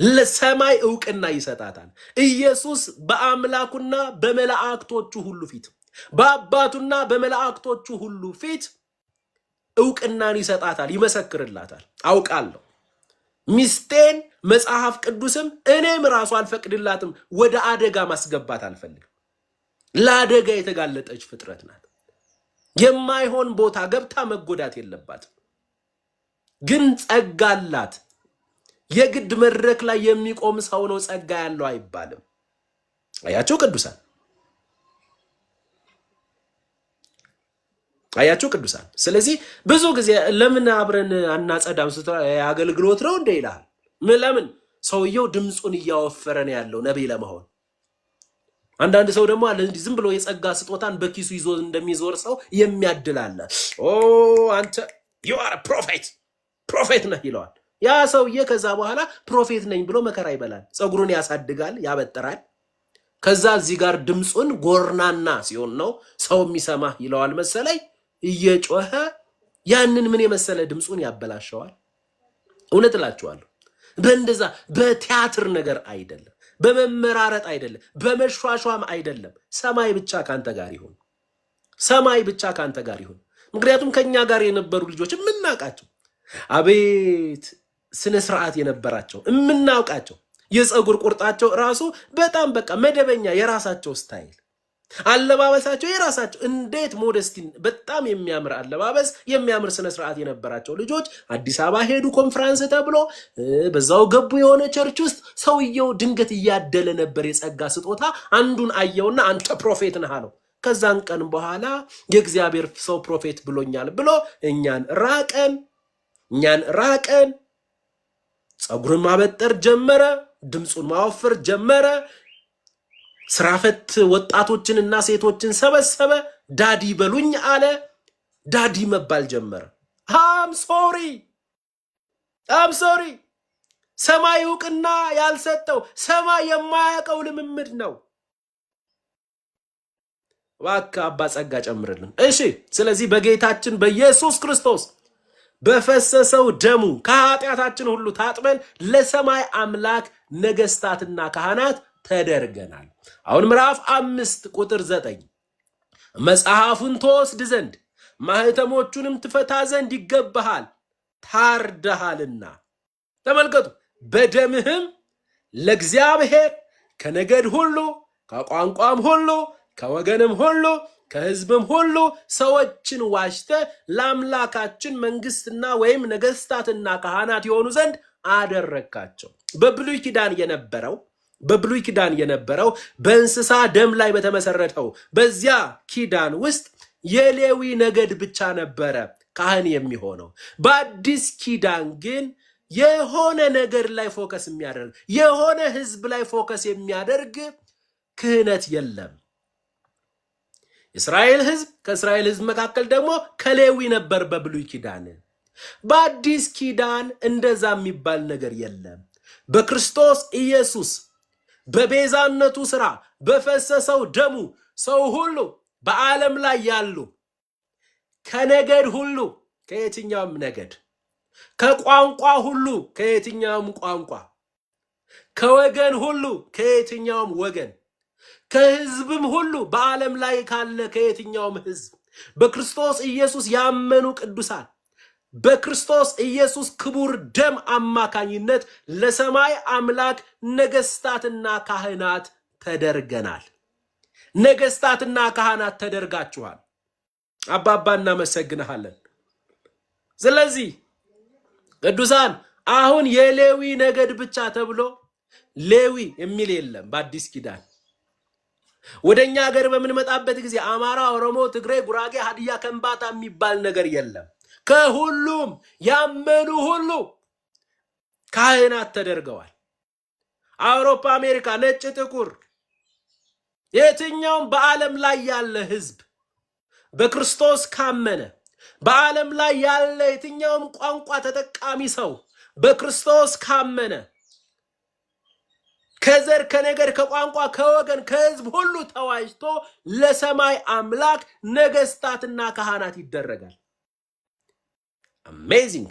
ለሰማይ እውቅና ይሰጣታል። ኢየሱስ በአምላኩና በመላእክቶቹ ሁሉ ፊት በአባቱና በመላእክቶቹ ሁሉ ፊት እውቅናን ይሰጣታል፣ ይመሰክርላታል። አውቃለሁ ሚስቴን መጽሐፍ ቅዱስም እኔም ራሱ አልፈቅድላትም፣ ወደ አደጋ ማስገባት አልፈልግም። ለአደጋ የተጋለጠች ፍጥረት ናት። የማይሆን ቦታ ገብታ መጎዳት የለባትም። ግን ጸጋ አላት። የግድ መድረክ ላይ የሚቆም ሰው ነው ጸጋ ያለው አይባልም። አያችሁ ቅዱሳን። ስለዚህ ብዙ ጊዜ ለምን አብረን አናጸዳም ስትል አገልግሎት ነው እንደ ይላል። ለምን ሰውየው ድምጹን እያወፈረ ነው ያለው ነብይ ለመሆን። አንዳንድ ሰው ደግሞ አለ ዝም ብሎ የጸጋ ስጦታን በኪሱ ይዞ እንደሚዞር ሰው የሚያድላለ። አንተ you are a ፕሮፌት ነህ ይለዋል። ያ ሰውዬ ከዛ በኋላ ፕሮፌት ነኝ ብሎ መከራ ይበላል። ጸጉሩን ያሳድጋል፣ ያበጥራል። ከዛ እዚህ ጋር ድምጹን ጎርናና ሲሆን ነው ሰው የሚሰማ ይለዋል መሰለኝ እየጮኸ ያንን ምን የመሰለ ድምጹን ያበላሸዋል። እውነት እላችኋለሁ በእንደዛ በቲያትር ነገር አይደለም፣ በመመራረጥ አይደለም፣ በመሿሿም አይደለም። ሰማይ ብቻ ካንተ ጋር ይሁን። ምክንያቱም ከኛ ጋር የነበሩ ልጆች የምናውቃቸው አቤት ስነ ስርዓት የነበራቸው የምናውቃቸው የፀጉር ቁርጣቸው ራሱ በጣም በቃ መደበኛ የራሳቸው ስታይል አለባበሳቸው የራሳቸው እንዴት ሞደስቲን በጣም የሚያምር አለባበስ የሚያምር ስነ ስርዓት የነበራቸው ልጆች አዲስ አበባ ሄዱ ኮንፈረንስ ተብሎ በዛው ገቡ የሆነ ቸርች ውስጥ ሰውየው ድንገት እያደለ ነበር የጸጋ ስጦታ አንዱን አየውና አንተ ፕሮፌት ነህ አለው። ከዛን ቀን በኋላ የእግዚአብሔር ሰው ፕሮፌት ብሎኛል ብሎ እኛን ራቀን ጸጉርን ማበጠር ጀመረ፣ ድምጹን ማወፈር ጀመረ። ስራፈት ወጣቶችንና ሴቶችን ሰበሰበ። ዳዲ በሉኝ አለ። ዳዲ መባል ጀመረ። አም ሶሪ ሰማይ እውቅና ያልሰጠው ሰማይ የማያውቀው ልምምድ ነው። ዋካ አባ ጸጋ ጨምርልን። እሺ ስለዚህ በጌታችን በኢየሱስ ክርስቶስ በፈሰሰው ደሙ ከኃጢአታችን ሁሉ ታጥበን ለሰማይ አምላክ ነገስታትና ካህናት ተደርገናል። አሁን ምዕራፍ 5 ቁጥር 9 መጽሐፉን ትወስድ ዘንድ ማህተሞቹንም ትፈታ ዘንድ ይገባሃል፣ ታርደሃልና። ተመልከቱ፣ በደምህም ለእግዚአብሔር ከነገድ ሁሉ ከቋንቋም ሁሉ ከወገንም ሁሉ ከህዝብም ሁሉ ሰዎችን ዋሽተ ለአምላካችን መንግስትና ወይም ነገስታትና ካህናት የሆኑ ዘንድ አደረካቸው። በብሉይ ኪዳን የነበረው በእንስሳ ደም ላይ በተመሰረተው በዚያ ኪዳን ውስጥ የሌዊ ነገድ ብቻ ነበረ ካህን የሚሆነው። በአዲስ ኪዳን ግን የሆነ ነገር ላይ ፎከስ የሚያደርግ የሆነ ህዝብ ላይ ፎከስ የሚያደርግ ክህነት የለም። እስራኤል ህዝብ ከእስራኤል ህዝብ መካከል ደግሞ ከሌዊ ነበር በብሉይ ኪዳን። በአዲስ ኪዳን እንደዛ የሚባል ነገር የለም። በክርስቶስ ኢየሱስ በቤዛነቱ ሥራ በፈሰሰው ደሙ ሰው ሁሉ በዓለም ላይ ያሉ ከነገድ ሁሉ ከየትኛውም ነገድ፣ ከቋንቋ ሁሉ ከየትኛውም ቋንቋ፣ ከወገን ሁሉ ከየትኛውም ወገን፣ ከሕዝብም ሁሉ በዓለም ላይ ካለ ከየትኛውም ሕዝብ በክርስቶስ ኢየሱስ ያመኑ ቅዱሳን በክርስቶስ ኢየሱስ ክቡር ደም አማካኝነት ለሰማይ አምላክ ነገስታትና ካህናት ተደርገናል። ነገስታትና ካህናት ተደርጋችኋል። አባባ እናመሰግንሃለን። ስለዚህ ቅዱሳን አሁን የሌዊ ነገድ ብቻ ተብሎ ሌዊ የሚል የለም በአዲስ ኪዳን። ወደኛ ሀገር በምንመጣበት ጊዜ አማራ፣ ኦሮሞ፣ ትግሬ፣ ጉራጌ፣ ሀዲያ፣ ከምባታ የሚባል ነገር የለም። ከሁሉም ያመኑ ሁሉ ካህናት ተደርገዋል። አውሮፓ፣ አሜሪካ፣ ነጭ፣ ጥቁር፣ የትኛውም በዓለም ላይ ያለ ህዝብ በክርስቶስ ካመነ በዓለም ላይ ያለ የትኛውም ቋንቋ ተጠቃሚ ሰው በክርስቶስ ካመነ ከዘር ከነገድ ከቋንቋ ከወገን ከህዝብ ሁሉ ተዋጅቶ ለሰማይ አምላክ ነገስታትና ካህናት ይደረጋል። አሜዚንግ።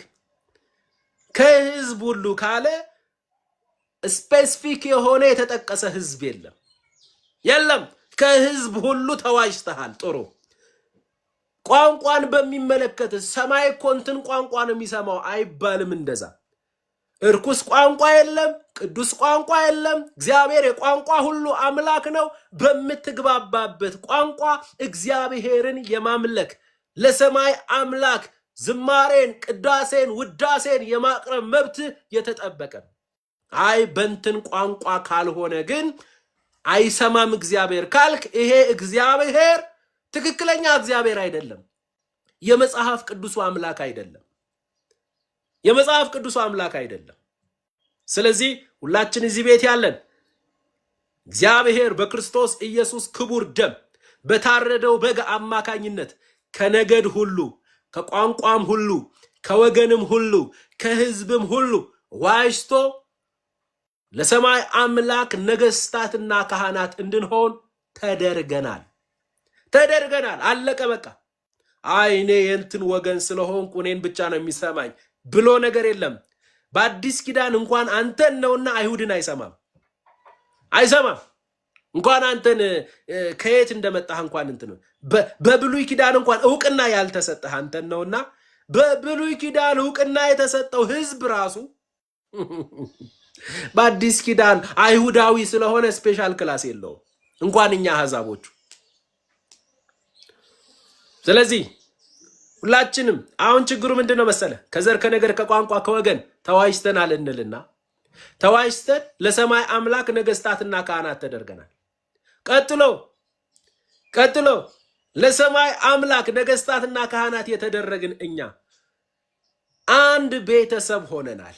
ከህዝብ ሁሉ ካለ ስፔሲፊክ የሆነ የተጠቀሰ ህዝብ የለም። ከህዝብ ሁሉ ተዋጅተሃል። ጥሩ። ቋንቋን በሚመለከት ሰማይ ኮንትን ቋንቋ ነው የሚሰማው አይባልም። እንደዛ እርኩስ ቋንቋ የለም፣ ቅዱስ ቋንቋ የለም። እግዚአብሔር የቋንቋ ሁሉ አምላክ ነው። በምትግባባበት ቋንቋ እግዚአብሔርን የማምለክ ለሰማይ አምላክ ዝማሬን፣ ቅዳሴን፣ ውዳሴን የማቅረብ መብት የተጠበቀ ነው። አይ በእንትን ቋንቋ ካልሆነ ግን አይሰማም እግዚአብሔር ካልክ ይሄ እግዚአብሔር ትክክለኛ እግዚአብሔር አይደለም። የመጽሐፍ ቅዱሱ አምላክ አይደለም። የመጽሐፍ ቅዱሱ አምላክ አይደለም። ስለዚህ ሁላችን እዚህ ቤት ያለን እግዚአብሔር በክርስቶስ ኢየሱስ ክቡር ደም በታረደው በግ አማካኝነት ከነገድ ሁሉ ከቋንቋም ሁሉ ከወገንም ሁሉ ከህዝብም ሁሉ ዋጅቶ ለሰማይ አምላክ ነገስታትና ካህናት እንድንሆን ተደርገናል። አለቀ በቃ። አይ እኔ የእንትን ወገን ስለሆንኩ እኔን ብቻ ነው የሚሰማኝ ብሎ ነገር የለም። በአዲስ ኪዳን እንኳን አንተን ነውና አይሁድን አይሰማም። እንኳን አንተን ከየት እንደመጣህ እንኳን እንትን በብሉይ ኪዳን እንኳን ዕውቅና ያልተሰጠህ አንተን ነውና በብሉይ ኪዳን ዕውቅና የተሰጠው ህዝብ ራሱ በአዲስ ኪዳን አይሁዳዊ ስለሆነ ስፔሻል ክላስ የለውም እንኳን እኛ አሕዛቦቹ። ስለዚህ ሁላችንም አሁን ችግሩ ምንድነው መሰለ? ከዘር ከነገድ ከቋንቋ ከወገን ተዋጅተናል እንልና ተዋጅተን ለሰማይ አምላክ ነገስታትና ካህናት ተደርገናል። ቀጥሎ ለሰማይ አምላክ ነገስታትና ካህናት የተደረግን እኛ አንድ ቤተሰብ ሆነናል።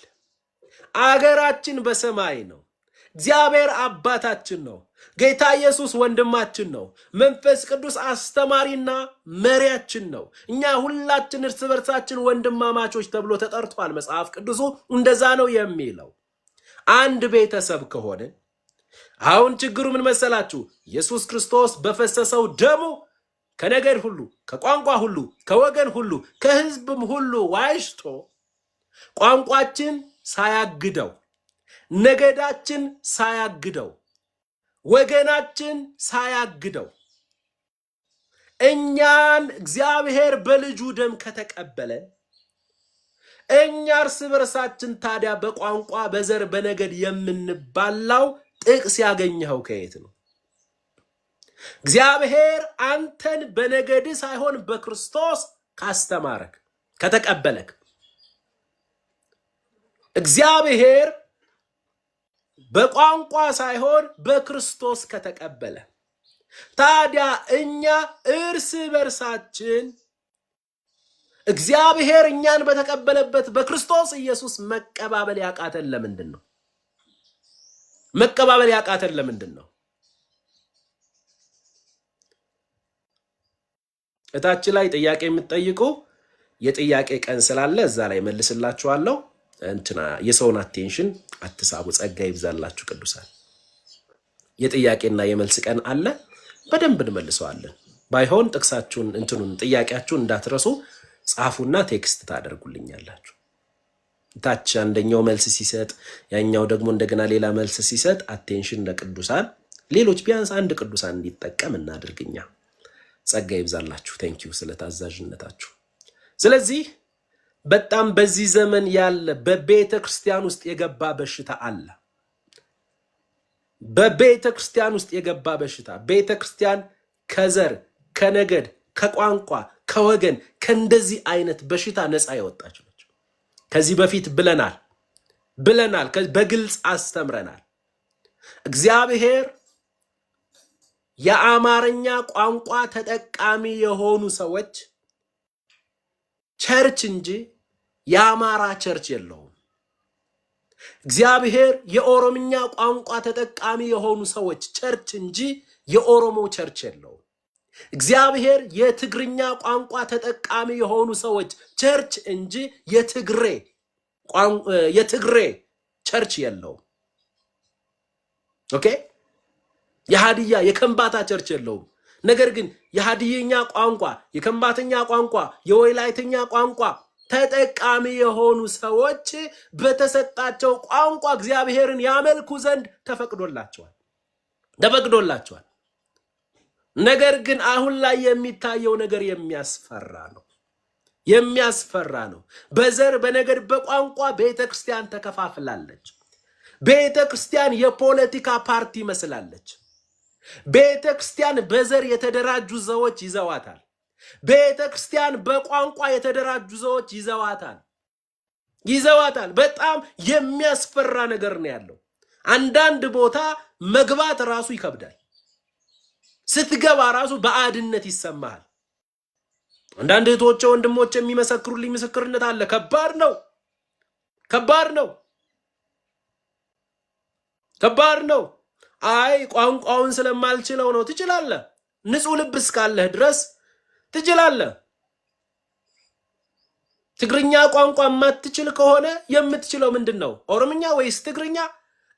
አገራችን በሰማይ ነው። እግዚአብሔር አባታችን ነው። ጌታ ኢየሱስ ወንድማችን ነው። መንፈስ ቅዱስ አስተማሪና መሪያችን ነው። እኛ ሁላችን እርስ በርሳችን ወንድማማቾች ተብሎ ተጠርቷል። መጽሐፍ ቅዱሱ እንደዛ ነው የሚለው። አንድ ቤተሰብ ከሆነ አሁን ችግሩ ምን መሰላችሁ? ኢየሱስ ክርስቶስ በፈሰሰው ደሙ ከነገድ ሁሉ ከቋንቋ ሁሉ ከወገን ሁሉ ከህዝብም ሁሉ ዋጅቶ ቋንቋችን ሳያግደው ነገዳችን ሳያግደው ወገናችን ሳያግደው እኛን እግዚአብሔር በልጁ ደም ከተቀበለ እኛ እርስ በርሳችን ታዲያ በቋንቋ በዘር በነገድ የምንባላው ጥቅስ ያገኘኸው ከየት ነው? እግዚአብሔር አንተን በነገድ ሳይሆን በክርስቶስ ካስተማረክ ከተቀበለክ እግዚአብሔር በቋንቋ ሳይሆን በክርስቶስ ከተቀበለ ታዲያ እኛ እርስ በርሳችን እግዚአብሔር እኛን በተቀበለበት በክርስቶስ ኢየሱስ መቀባበል ያቃተን ለምንድን ነው? መቀባበል ያቃተን ለምንድን ነው? እታች ላይ ጥያቄ የምትጠይቁ የጥያቄ ቀን ስላለ እዛ ላይ መልስላችኋለሁ። እንትና የሰውን አቴንሽን አትሳቡ። ጸጋ ይብዛላችሁ ቅዱሳን። የጥያቄና የመልስ ቀን አለ፣ በደንብ እንመልሰዋለን። ባይሆን ጥቅሳችሁን እንትኑን ጥያቄያችሁን እንዳትረሱ ጻፉና ቴክስት ታደርጉልኛላችሁ። ታች አንደኛው መልስ ሲሰጥ ያኛው ደግሞ እንደገና ሌላ መልስ ሲሰጥ አቴንሽን ለቅዱሳን፣ ሌሎች ቢያንስ አንድ ቅዱሳን እንዲጠቀም እናድርግኛ። ጸጋ ይብዛላችሁ። ቴንኪዩ ስለታዛዥነታችሁ። ስለዚህ በጣም በዚህ ዘመን ያለ በቤተ ክርስቲያን ውስጥ የገባ በሽታ አለ። በቤተ ክርስቲያን ውስጥ የገባ በሽታ ቤተ ክርስቲያን ከዘር ከነገድ ከቋንቋ ከወገን ከእንደዚህ አይነት በሽታ ነፃ የወጣች ነች። ከዚህ በፊት ብለናል፣ በግልጽ አስተምረናል። እግዚአብሔር የአማርኛ ቋንቋ ተጠቃሚ የሆኑ ሰዎች ቸርች እንጂ የአማራ ቸርች የለውም። እግዚአብሔር የኦሮምኛ ቋንቋ ተጠቃሚ የሆኑ ሰዎች ቸርች እንጂ የኦሮሞ ቸርች የለውም። እግዚአብሔር የትግርኛ ቋንቋ ተጠቃሚ የሆኑ ሰዎች ቸርች እንጂ የትግሬ ቸርች የለውም። ኦኬ፣ የሃዲያ የከምባታ ቸርች የለውም። ነገር ግን የሃዲየኛ ቋንቋ፣ የከምባተኛ ቋንቋ፣ የወላይተኛ ቋንቋ ተጠቃሚ የሆኑ ሰዎች በተሰጣቸው ቋንቋ እግዚአብሔርን ያመልኩ ዘንድ ተፈቅዶላቸዋል። ነገር ግን አሁን ላይ የሚታየው ነገር የሚያስፈራ ነው። በዘር በነገድ በቋንቋ ቤተክርስቲያን ተከፋፍላለች። ቤተክርስቲያን የፖለቲካ ፓርቲ መስላለች። ቤተክርስቲያን በዘር የተደራጁ ሰዎች ይዘዋታል። ቤተክርስቲያን በቋንቋ የተደራጁ ሰዎች ይዘዋታል። በጣም የሚያስፈራ ነገር ነው ያለው። አንዳንድ ቦታ መግባት ራሱ ይከብዳል። ስትገባ ራሱ በአድነት ይሰማሃል። አንዳንድ እህቶቼ ወንድሞቼ የሚመሰክሩልኝ ምስክርነት አለ። ከባድ ነው። አይ ቋንቋውን ስለማልችለው ነው። ትችላለህ። ንጹህ ልብ እስካለህ ድረስ ትችላለህ። ትግርኛ ቋንቋ የማትችል ከሆነ የምትችለው ምንድነው? ኦሮምኛ ወይስ ትግርኛ?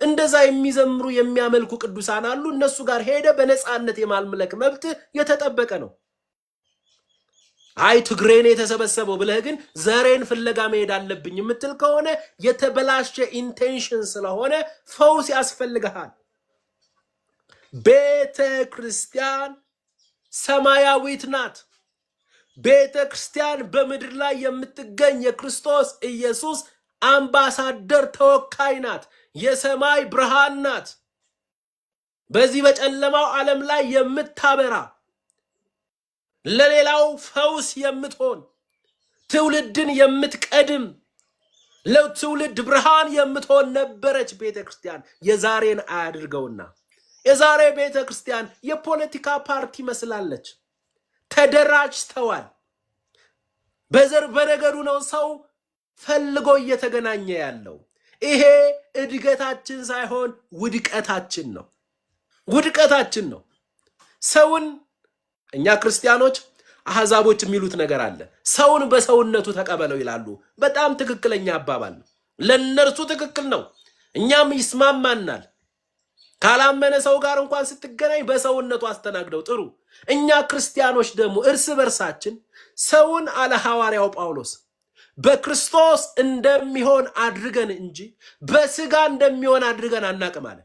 እንደዛ የሚዘምሩ የሚያመልኩ ቅዱሳን አሉ። እነሱ ጋር ሄደ በነፃነት የማምለክ መብት የተጠበቀ ነው። አይ ትግሬን የተሰበሰበው ብለህ ግን ዘሬን ፍለጋ መሄድ አለብኝ የምትል ከሆነ የተበላሸ ኢንቴንሽን ስለሆነ ፈውስ ያስፈልግሃል። ቤተ ክርስቲያን ሰማያዊት ናት። ቤተ ክርስቲያን በምድር ላይ የምትገኝ የክርስቶስ ኢየሱስ አምባሳደር ተወካይ ናት። የሰማይ ብርሃን ናት። በዚህ በጨለማው ዓለም ላይ የምታበራ ለሌላው ፈውስ የምትሆን ትውልድን የምትቀድም ለትውልድ ብርሃን የምትሆን ነበረች ቤተ ክርስቲያን። የዛሬን አያድርገውና የዛሬ ቤተ ክርስቲያን የፖለቲካ ፓርቲ መስላለች። ተደራጅተዋል። በዘር በነገዱ ነው ሰው ፈልጎ እየተገናኘ ያለው። ይሄ እድገታችን ሳይሆን ውድቀታችን ነው። ሰውን እኛ ክርስቲያኖች አህዛቦች የሚሉት ነገር አለ። ሰውን በሰውነቱ ተቀበለው ይላሉ። በጣም ትክክለኛ አባባል ነው። ለነርሱ ትክክል ነው። እኛም ይስማማናል። ካላመነ ሰው ጋር እንኳን ስትገናኝ በሰውነቱ አስተናግደው ጥሩ። እኛ ክርስቲያኖች ደግሞ እርስ በርሳችን ሰውን አለ ሐዋርያው ጳውሎስ በክርስቶስ እንደሚሆን አድርገን እንጂ በስጋ እንደሚሆን አድርገን አናቅም አለ።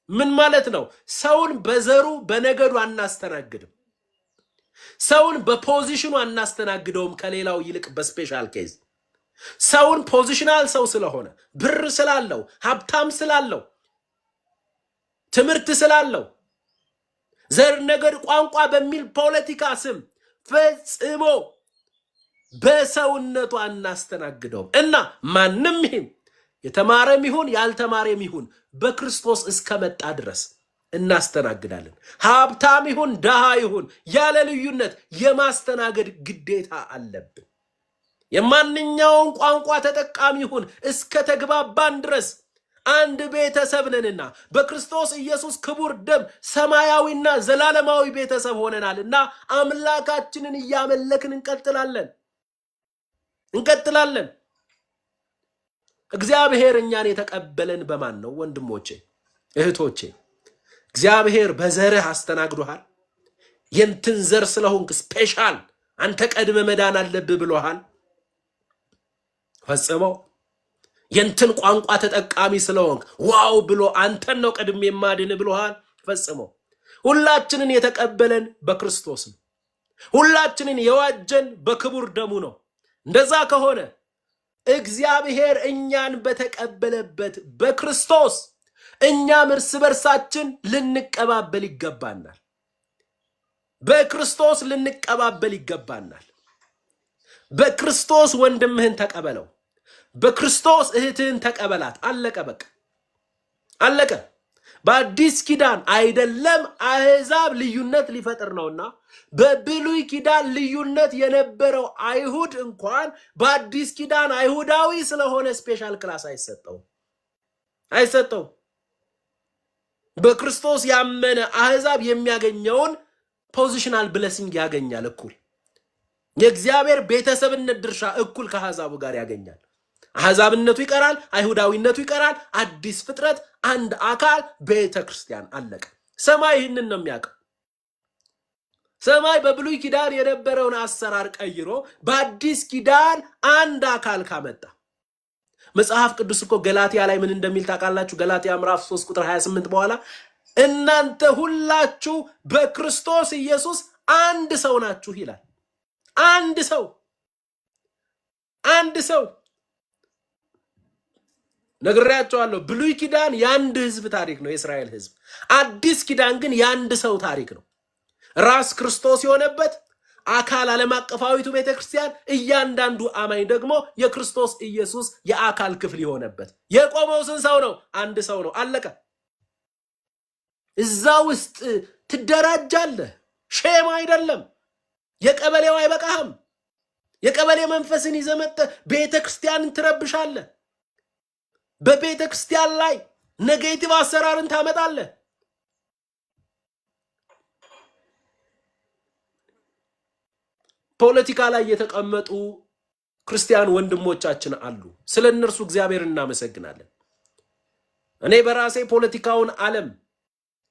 ምን ማለት ነው? ሰውን በዘሩ በነገዱ አናስተናግድም። ሰውን በፖዚሽኑ አናስተናግደውም። ከሌላው ይልቅ በስፔሻል ኬዝ ሰውን ፖዚሽናል ሰው ስለሆነ ብር ስላለው ሀብታም ስላለው ትምህርት ስላለው ዘር ነገድ ቋንቋ በሚል ፖለቲካ ስም ፈጽሞ በሰውነቱ አናስተናግደውም እና ማንም ይሁን የተማረም ይሁን ያልተማረም ይሁን በክርስቶስ እስከመጣ ድረስ እናስተናግዳለን። ሀብታም ይሁን ደሃ ይሁን ያለ ልዩነት የማስተናገድ ግዴታ አለብን። የማንኛውን ቋንቋ ተጠቃሚ ይሁን እስከ ተግባባን ድረስ አንድ ቤተሰብ ነንና በክርስቶስ ኢየሱስ ክቡር ደም ሰማያዊና ዘላለማዊ ቤተሰብ ሆነናልና አምላካችንን እያመለክን እንቀጥላለን። እንቀጥላለን። እግዚአብሔር እኛን የተቀበለን በማን ነው? ወንድሞቼ እህቶቼ፣ እግዚአብሔር በዘርህ አስተናግዶሃል። የንትን ዘር ስለሆንክ ስፔሻል አንተ ቀድመ መዳን አለብህ ብሎሃል። ፈጽመው የንትን ቋንቋ ተጠቃሚ ስለሆንክ ዋው ብሎ አንተን ነው ቀድሜ የማድን ብሎሃል። ፈጽመው ሁላችንን የተቀበለን በክርስቶስ ነው። ሁላችንን የዋጀን በክቡር ደሙ ነው። እንደዛ ከሆነ እግዚአብሔር እኛን በተቀበለበት በክርስቶስ እኛም እርስ በርሳችን ልንቀባበል ይገባናል። በክርስቶስ ልንቀባበል ይገባናል። በክርስቶስ ወንድምህን ተቀበለው። በክርስቶስ እህትህን ተቀበላት። አለቀ፣ በቃ አለቀ። በአዲስ ኪዳን አይደለም አሕዛብ ልዩነት ሊፈጥር ነውና በብሉይ ኪዳን ልዩነት የነበረው አይሁድ እንኳን በአዲስ ኪዳን አይሁዳዊ ስለሆነ ስፔሻል ክላስ አይሰጠው። በክርስቶስ ያመነ አሕዛብ የሚያገኘውን ፖዚሽናል ብለሲንግ ያገኛል። እኩል የእግዚአብሔር ቤተሰብነት ድርሻ እኩል ከአሕዛቡ ጋር ያገኛል። አሕዛብነቱ ይቀራል፣ አይሁዳዊነቱ ይቀራል። አዲስ ፍጥረት፣ አንድ አካል፣ ቤተ ክርስቲያን። አለቀ። ሰማይ ይህንን ነው የሚያውቀው። ሰማይ በብሉይ ኪዳን የነበረውን አሰራር ቀይሮ በአዲስ ኪዳን አንድ አካል ካመጣ መጽሐፍ ቅዱስ እኮ ገላትያ ላይ ምን እንደሚል ታውቃላችሁ? ገላትያ ምዕራፍ 3 ቁጥር 28 በኋላ እናንተ ሁላችሁ በክርስቶስ ኢየሱስ አንድ ሰው ናችሁ ይላል። አንድ ሰው ነግሬያቸዋለሁ። ብሉይ ኪዳን የአንድ ህዝብ ታሪክ ነው፣ የእስራኤል ህዝብ። አዲስ ኪዳን ግን የአንድ ሰው ታሪክ ነው። ራስ ክርስቶስ የሆነበት አካል ዓለም አቀፋዊቱ ቤተክርስቲያን፣ እያንዳንዱ አማኝ ደግሞ የክርስቶስ ኢየሱስ የአካል ክፍል የሆነበት። የቆመው ስንት ሰው ነው? አንድ ሰው ነው። አለቀ። እዛ ውስጥ ትደራጃለህ። ሼም አይደለም። የቀበሌው አይበቃህም። የቀበሌ መንፈስን ይዘህ መጥተህ ቤተክርስቲያንን ትረብሻለህ። በቤተክርስቲያን ላይ ኔጌቲቭ አሰራርን ታመጣለህ። ፖለቲካ ላይ የተቀመጡ ክርስቲያን ወንድሞቻችን አሉ። ስለ እነርሱ እግዚአብሔር እናመሰግናለን። እኔ በራሴ ፖለቲካውን ዓለም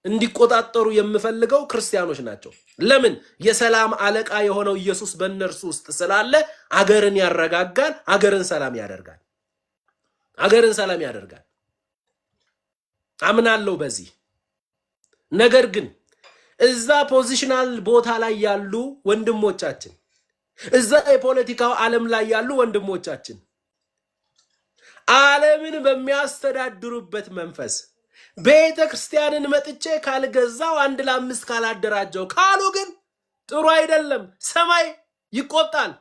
እንዲቆጣጠሩ የምፈልገው ክርስቲያኖች ናቸው። ለምን? የሰላም አለቃ የሆነው ኢየሱስ በእነርሱ ውስጥ ስላለ አገርን ያረጋጋል፣ አገርን ሰላም ያደርጋል። አምናለሁ በዚህ። ነገር ግን እዛ ፖዚሽናል ቦታ ላይ ያሉ ወንድሞቻችን፣ እዛ የፖለቲካው ዓለም ላይ ያሉ ወንድሞቻችን ዓለምን በሚያስተዳድሩበት መንፈስ ቤተ ክርስቲያንን መጥቼ ካልገዛው አንድ ለአምስት ካላደራጀው ካሉ ግን ጥሩ አይደለም። ሰማይ ይቆጣል።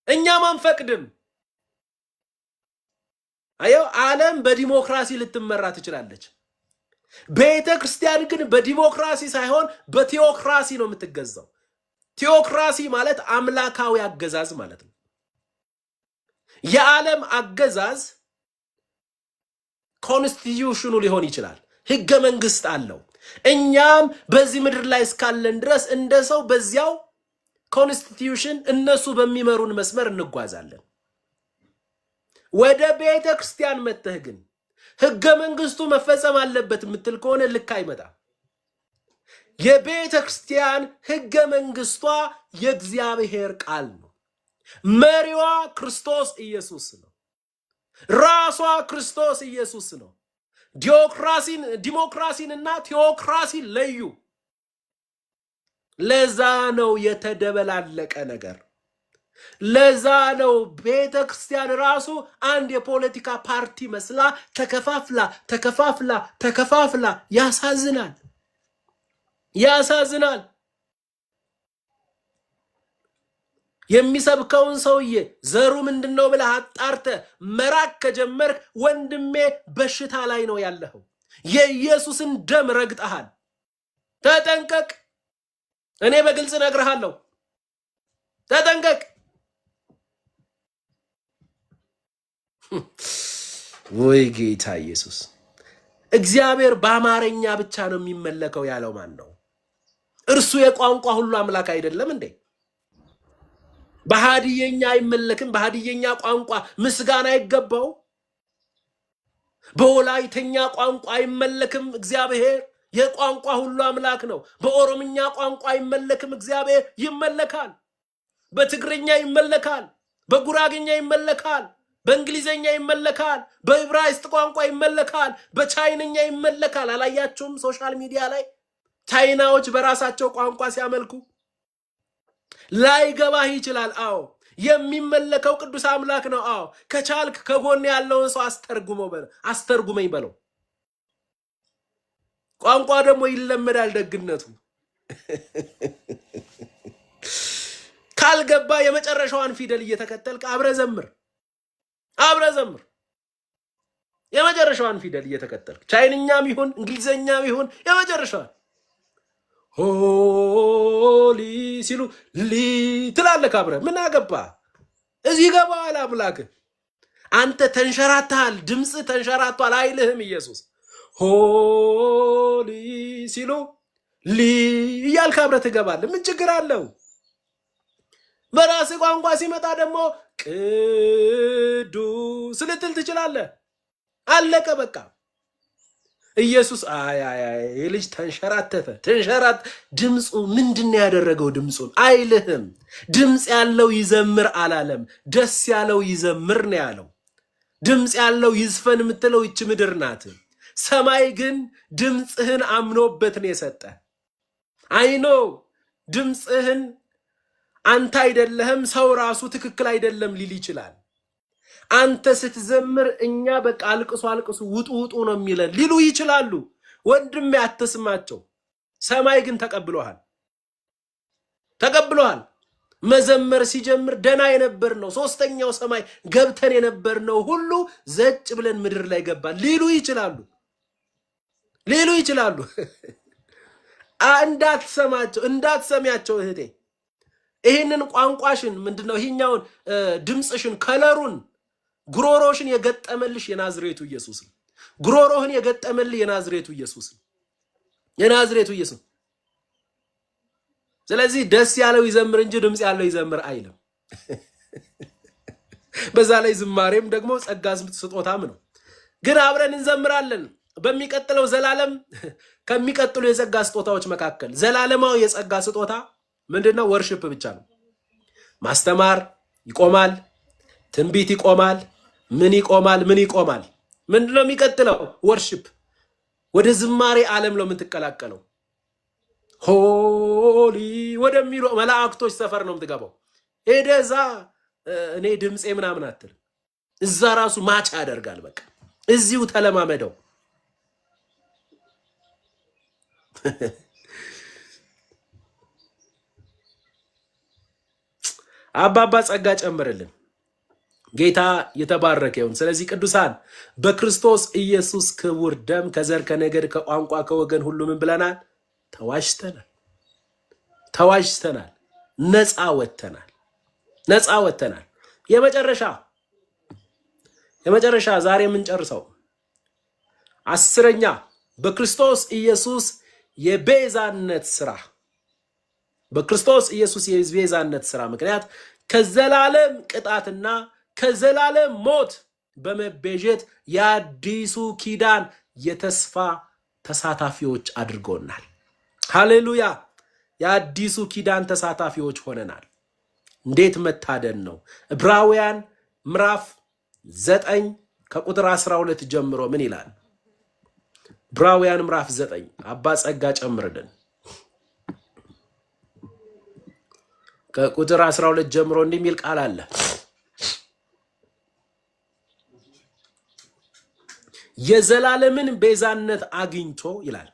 እኛም አንፈቅድም። አየው፣ ዓለም በዲሞክራሲ ልትመራ ትችላለች። ቤተ ክርስቲያን ግን በዲሞክራሲ ሳይሆን በቴዎክራሲ ነው የምትገዛው። ቴዎክራሲ ማለት አምላካዊ አገዛዝ ማለት ነው። የዓለም አገዛዝ ኮንስቲቲዩሽኑ ሊሆን ይችላል፣ ህገ መንግስት አለው። እኛም በዚህ ምድር ላይ እስካለን ድረስ እንደ ሰው በዚያው ኮንስቲቲዩሽን እነሱ በሚመሩን መስመር እንጓዛለን። ወደ ቤተ ክርስቲያን መጥተህ ግን ህገ መንግስቱ መፈጸም አለበት የምትል ከሆነ ልክ አይመጣም። የቤተ ክርስቲያን ህገ መንግስቷ የእግዚአብሔር ቃል ነው። መሪዋ ክርስቶስ ኢየሱስ ነው። ራሷ ክርስቶስ ኢየሱስ ነው። ዲሞክራሲንና ቴዎክራሲን ለዩ። ለዛ ነው የተደበላለቀ ነገር። ለዛ ነው ቤተ ክርስቲያን ራሱ አንድ የፖለቲካ ፓርቲ መስላ ተከፋፍላ ያሳዝናል። የሚሰብከውን ሰውዬ ዘሩ ምንድነው ብለህ አጣርተ መራቅ ከጀመርክ ወንድሜ በሽታ ላይ ነው ያለኸው። የኢየሱስን ደም ረግጠሃል። ተጠንቀቅ። እኔ በግልጽ ነግርሃለሁ፣ ተጠንቀቅ። ወይ ጌታ ኢየሱስ! እግዚአብሔር በአማርኛ ብቻ ነው የሚመለከው ያለው ማን ነው? እርሱ የቋንቋ ሁሉ አምላክ አይደለም እንዴ? በሃዲየኛ አይመለክም? በሃዲየኛ ቋንቋ ምስጋና ይገባው? በወላይተኛ ቋንቋ አይመለክም? እግዚአብሔር የቋንቋ ሁሉ አምላክ ነው። በኦሮምኛ ቋንቋ አይመለክም? እግዚአብሔር ይመለካል። በትግርኛ ይመለካል፣ በጉራግኛ ይመለካል፣ በእንግሊዘኛ ይመለካል፣ በዕብራይስጥ ቋንቋ ይመለካል፣ በቻይንኛ ይመለካል። አላያችሁም? ሶሻል ሚዲያ ላይ ቻይናዎች በራሳቸው ቋንቋ ሲያመልኩ ላይገባህ ይችላል። አዎ የሚመለከው ቅዱስ አምላክ ነው። አዎ ከቻልክ ከጎን ያለውን ሰው አስተርጉመኝ በለው። ቋንቋ ደግሞ ይለመዳል ደግነቱ። ካልገባ የመጨረሻዋን ፊደል እየተከተልክ አብረ ዘምር። የመጨረሻዋን ፊደል እየተከተልክ ቻይንኛም ይሁን እንግሊዘኛም ይሁን የመጨረሻዋን ሆሊ ሲሉ ሊ ትላለህ አብረ። ምን አገባ? እዚህ ገባዋል አምላክ። አንተ ተንሸራተሃል፣ ድምጽ ተንሸራቷል አይልህም ኢየሱስ። ሆሊ ሲሉ ሊ እያልክ አብረ ትገባለህ። ምን ችግር አለው? በራስ ቋንቋ ሲመጣ ደግሞ ቅዱስ ልትል ትችላለህ። አለቀ በቃ። ኢየሱስ ልጅ ተንሸራተተ ድምፁ ምንድነው ያደረገው? ድምፁን አይልህም። ድምፅ ያለው ይዘምር አላለም። ደስ ያለው ይዘምር ነው ያለው። ድምፅ ያለው ይዝፈን የምትለው ይች ምድር ናት። ሰማይ ግን ድምፅህን አምኖበት ነው የሰጠ። አይኖ ድምፅህን አንተ አይደለህም፣ ሰው ራሱ ትክክል አይደለም ሊል ይችላል። አንተ ስትዘምር እኛ በቃ አልቅሱ ውጡ ነው የሚለን ሊሉ ይችላሉ። ወንድሜ አትስማቸው። ሰማይ ግን ተቀብሎሃል። መዘመር ሲጀምር ደና የነበር ነው ሶስተኛው ሰማይ ገብተን የነበር ነው ሁሉ ዘጭ ብለን ምድር ላይ ገባን ሊሉ ይችላሉ። እንዳትሰሚያቸው እህቴ። ይሄንን ቋንቋሽን ምንድነው ይሄኛውን ድምጽሽን ከለሩን ጉሮሮሽን የገጠመልሽ የናዝሬቱ ኢየሱስ ነው። ጉሮሮህን የገጠመልሽ የናዝሬቱ ኢየሱስ ነው። ስለዚህ ደስ ያለው ይዘምር እንጂ ድምጽ ያለው ይዘምር አይልም። በዛ ላይ ዝማሬም ደግሞ ጸጋ ስጦታም ነው። ግን አብረን እንዘምራለን። በሚቀጥለው ዘላለም ከሚቀጥሉ የጸጋ ስጦታዎች መካከል ዘላለማዊ የጸጋ ስጦታ ምንድነው? ወርሺፕ ብቻ ነው። ማስተማር ይቆማል፣ ትንቢት ይቆማል፣ ምን ይቆማል? ምንድነው የሚቀጥለው? ወርሺፕ። ወደ ዝማሬ ዓለም ነው የምትቀላቀለው። ሆሊ ወደሚሉ መላእክቶች ሰፈር ነው የምትገባው። ሄደዛ እኔ ድምጼ ምናምን አትል። እዛ ራሱ ማቻ ያደርጋል። በቃ እዚሁ ተለማመደው። አባባ ጸጋ ጨምርልን። ጌታ የተባረከ ይሁን። ስለዚህ ቅዱሳን በክርስቶስ ኢየሱስ ክቡር ደም ከዘር ከነገድ ከቋንቋ ከወገን ሁሉ ምን ብለናል? ተዋጅተናል። ነፃ ወጥተናል። የመጨረሻ ዛሬ የምንጨርሰው 10ኛ በክርስቶስ ኢየሱስ የቤዛነት ስራ ምክንያት ከዘላለም ቅጣትና ከዘላለም ሞት በመቤዠት የአዲሱ ኪዳን የተስፋ ተሳታፊዎች አድርጎናል። ሃሌሉያ! የአዲሱ ኪዳን ተሳታፊዎች ሆነናል። እንዴት መታደን ነው! ዕብራውያን ምዕራፍ 9 ከቁጥር 12 ጀምሮ ምን ይላል? ዕብራውያን ምዕራፍ 9 አባ ጸጋ ጨምርልን። ከቁጥር 12 ጀምሮ እንደሚል ቃል አለ። የዘላለምን ቤዛነት አግኝቶ ይላል።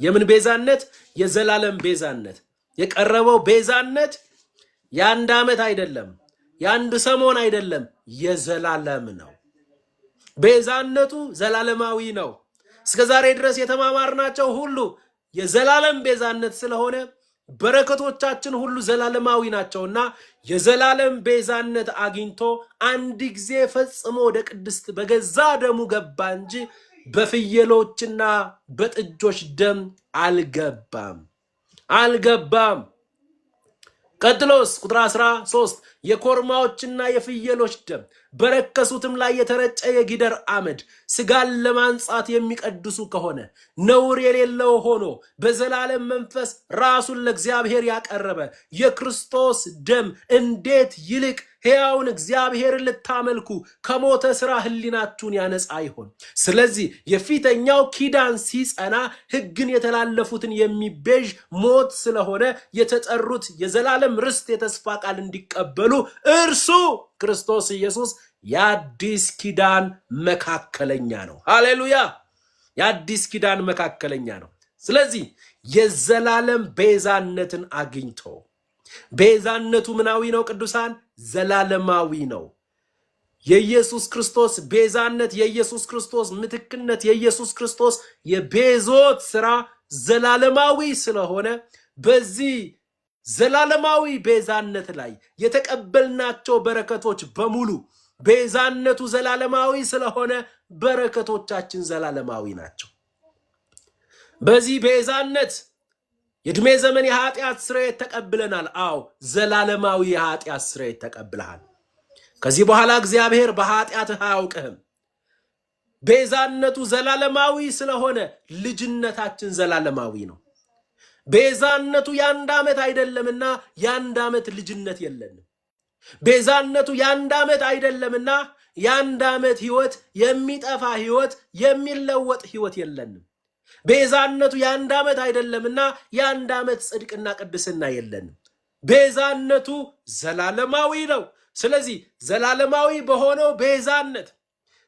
የምን ቤዛነት? የዘላለም ቤዛነት። የቀረበው ቤዛነት የአንድ ዓመት አይደለም፣ የአንድ ሰሞን አይደለም፣ የዘላለም ነው። ቤዛነቱ ዘላለማዊ ነው። እስከ ዛሬ ድረስ የተማማርናቸው ሁሉ የዘላለም ቤዛነት ስለሆነ በረከቶቻችን ሁሉ ዘላለማዊ ናቸውና የዘላለም ቤዛነት አግኝቶ አንድ ጊዜ ፈጽሞ ወደ ቅድስት በገዛ ደሙ ገባ እንጂ በፍየሎችና በጥጆች ደም አልገባም። ቀጥሎስ ቁጥር 13 የኮርማዎችና የፍየሎች ደም በረከሱትም ላይ የተረጨ የጊደር አመድ ስጋን ለማንጻት የሚቀድሱ ከሆነ ነውር የሌለው ሆኖ በዘላለም መንፈስ ራሱን ለእግዚአብሔር ያቀረበ የክርስቶስ ደም እንዴት ይልቅ ሕያውን እግዚአብሔርን ልታመልኩ ከሞተ ሥራ ሕሊናችሁን ያነጻ ይሆን? ስለዚህ የፊተኛው ኪዳን ሲጸና ሕግን የተላለፉትን የሚቤዥ ሞት ስለሆነ የተጠሩት የዘላለም ርስት የተስፋ ቃል እንዲቀበሉ እርሱ ክርስቶስ ኢየሱስ የአዲስ ኪዳን መካከለኛ ነው። ሃሌሉያ! የአዲስ ኪዳን መካከለኛ ነው። ስለዚህ የዘላለም ቤዛነትን አግኝቶ ቤዛነቱ ምናዊ ነው? ቅዱሳን ዘላለማዊ ነው። የኢየሱስ ክርስቶስ ቤዛነት፣ የኢየሱስ ክርስቶስ ምትክነት፣ የኢየሱስ ክርስቶስ የቤዞት ሥራ ዘላለማዊ ስለሆነ በዚህ ዘላለማዊ ቤዛነት ላይ የተቀበልናቸው በረከቶች በሙሉ ቤዛነቱ ዘላለማዊ ስለሆነ በረከቶቻችን ዘላለማዊ ናቸው። በዚህ ቤዛነት የዕድሜ ዘመን የኃጢአት ስርየት ተቀብለናል። አዎ ዘላለማዊ የኃጢአት ስርየት ተቀብለሃል። ከዚህ በኋላ እግዚአብሔር በኃጢአትህ አያውቅህም። ቤዛነቱ ዘላለማዊ ስለሆነ ልጅነታችን ዘላለማዊ ነው። ቤዛነቱ የአንድ ዓመት አይደለምና የአንድ ዓመት ልጅነት የለንም። ቤዛነቱ የአንድ ዓመት አይደለምና የአንድ ዓመት ህይወት፣ የሚጠፋ ህይወት፣ የሚለወጥ ህይወት የለንም። ቤዛነቱ የአንድ ዓመት አይደለምና የአንድ ዓመት ጽድቅና ቅድስና የለንም። ቤዛነቱ ዘላለማዊ ነው። ስለዚህ ዘላለማዊ በሆነው ቤዛነት፣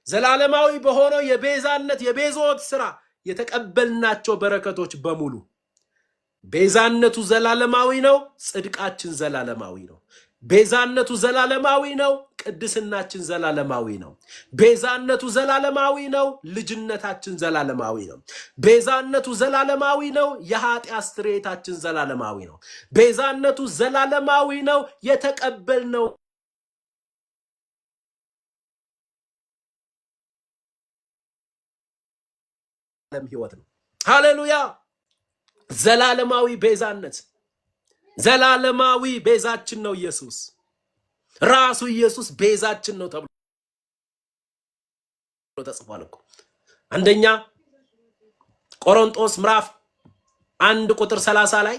ዘላለማዊ በሆነው የቤዛነት የቤዞት ሥራ የተቀበልናቸው በረከቶች በሙሉ ቤዛነቱ ዘላለማዊ ነው። ጽድቃችን ዘላለማዊ ነው። ቤዛነቱ ዘላለማዊ ነው። ቅድስናችን ዘላለማዊ ነው። ቤዛነቱ ዘላለማዊ ነው። ልጅነታችን ዘላለማዊ ነው። ቤዛነቱ ዘላለማዊ ነው። የኃጢአት ስርየታችን ዘላለማዊ ነው። ቤዛነቱ ዘላለማዊ ነው። የተቀበልነው ህይወት ነው። ሃሌሉያ! ዘላለማዊ ቤዛነት፣ ዘላለማዊ ቤዛችን ነው ኢየሱስ። ራሱ ኢየሱስ ቤዛችን ነው ተብሎ ተጽፏል እኮ። አንደኛ ቆሮንቶስ ምዕራፍ 1 ቁጥር 30 ላይ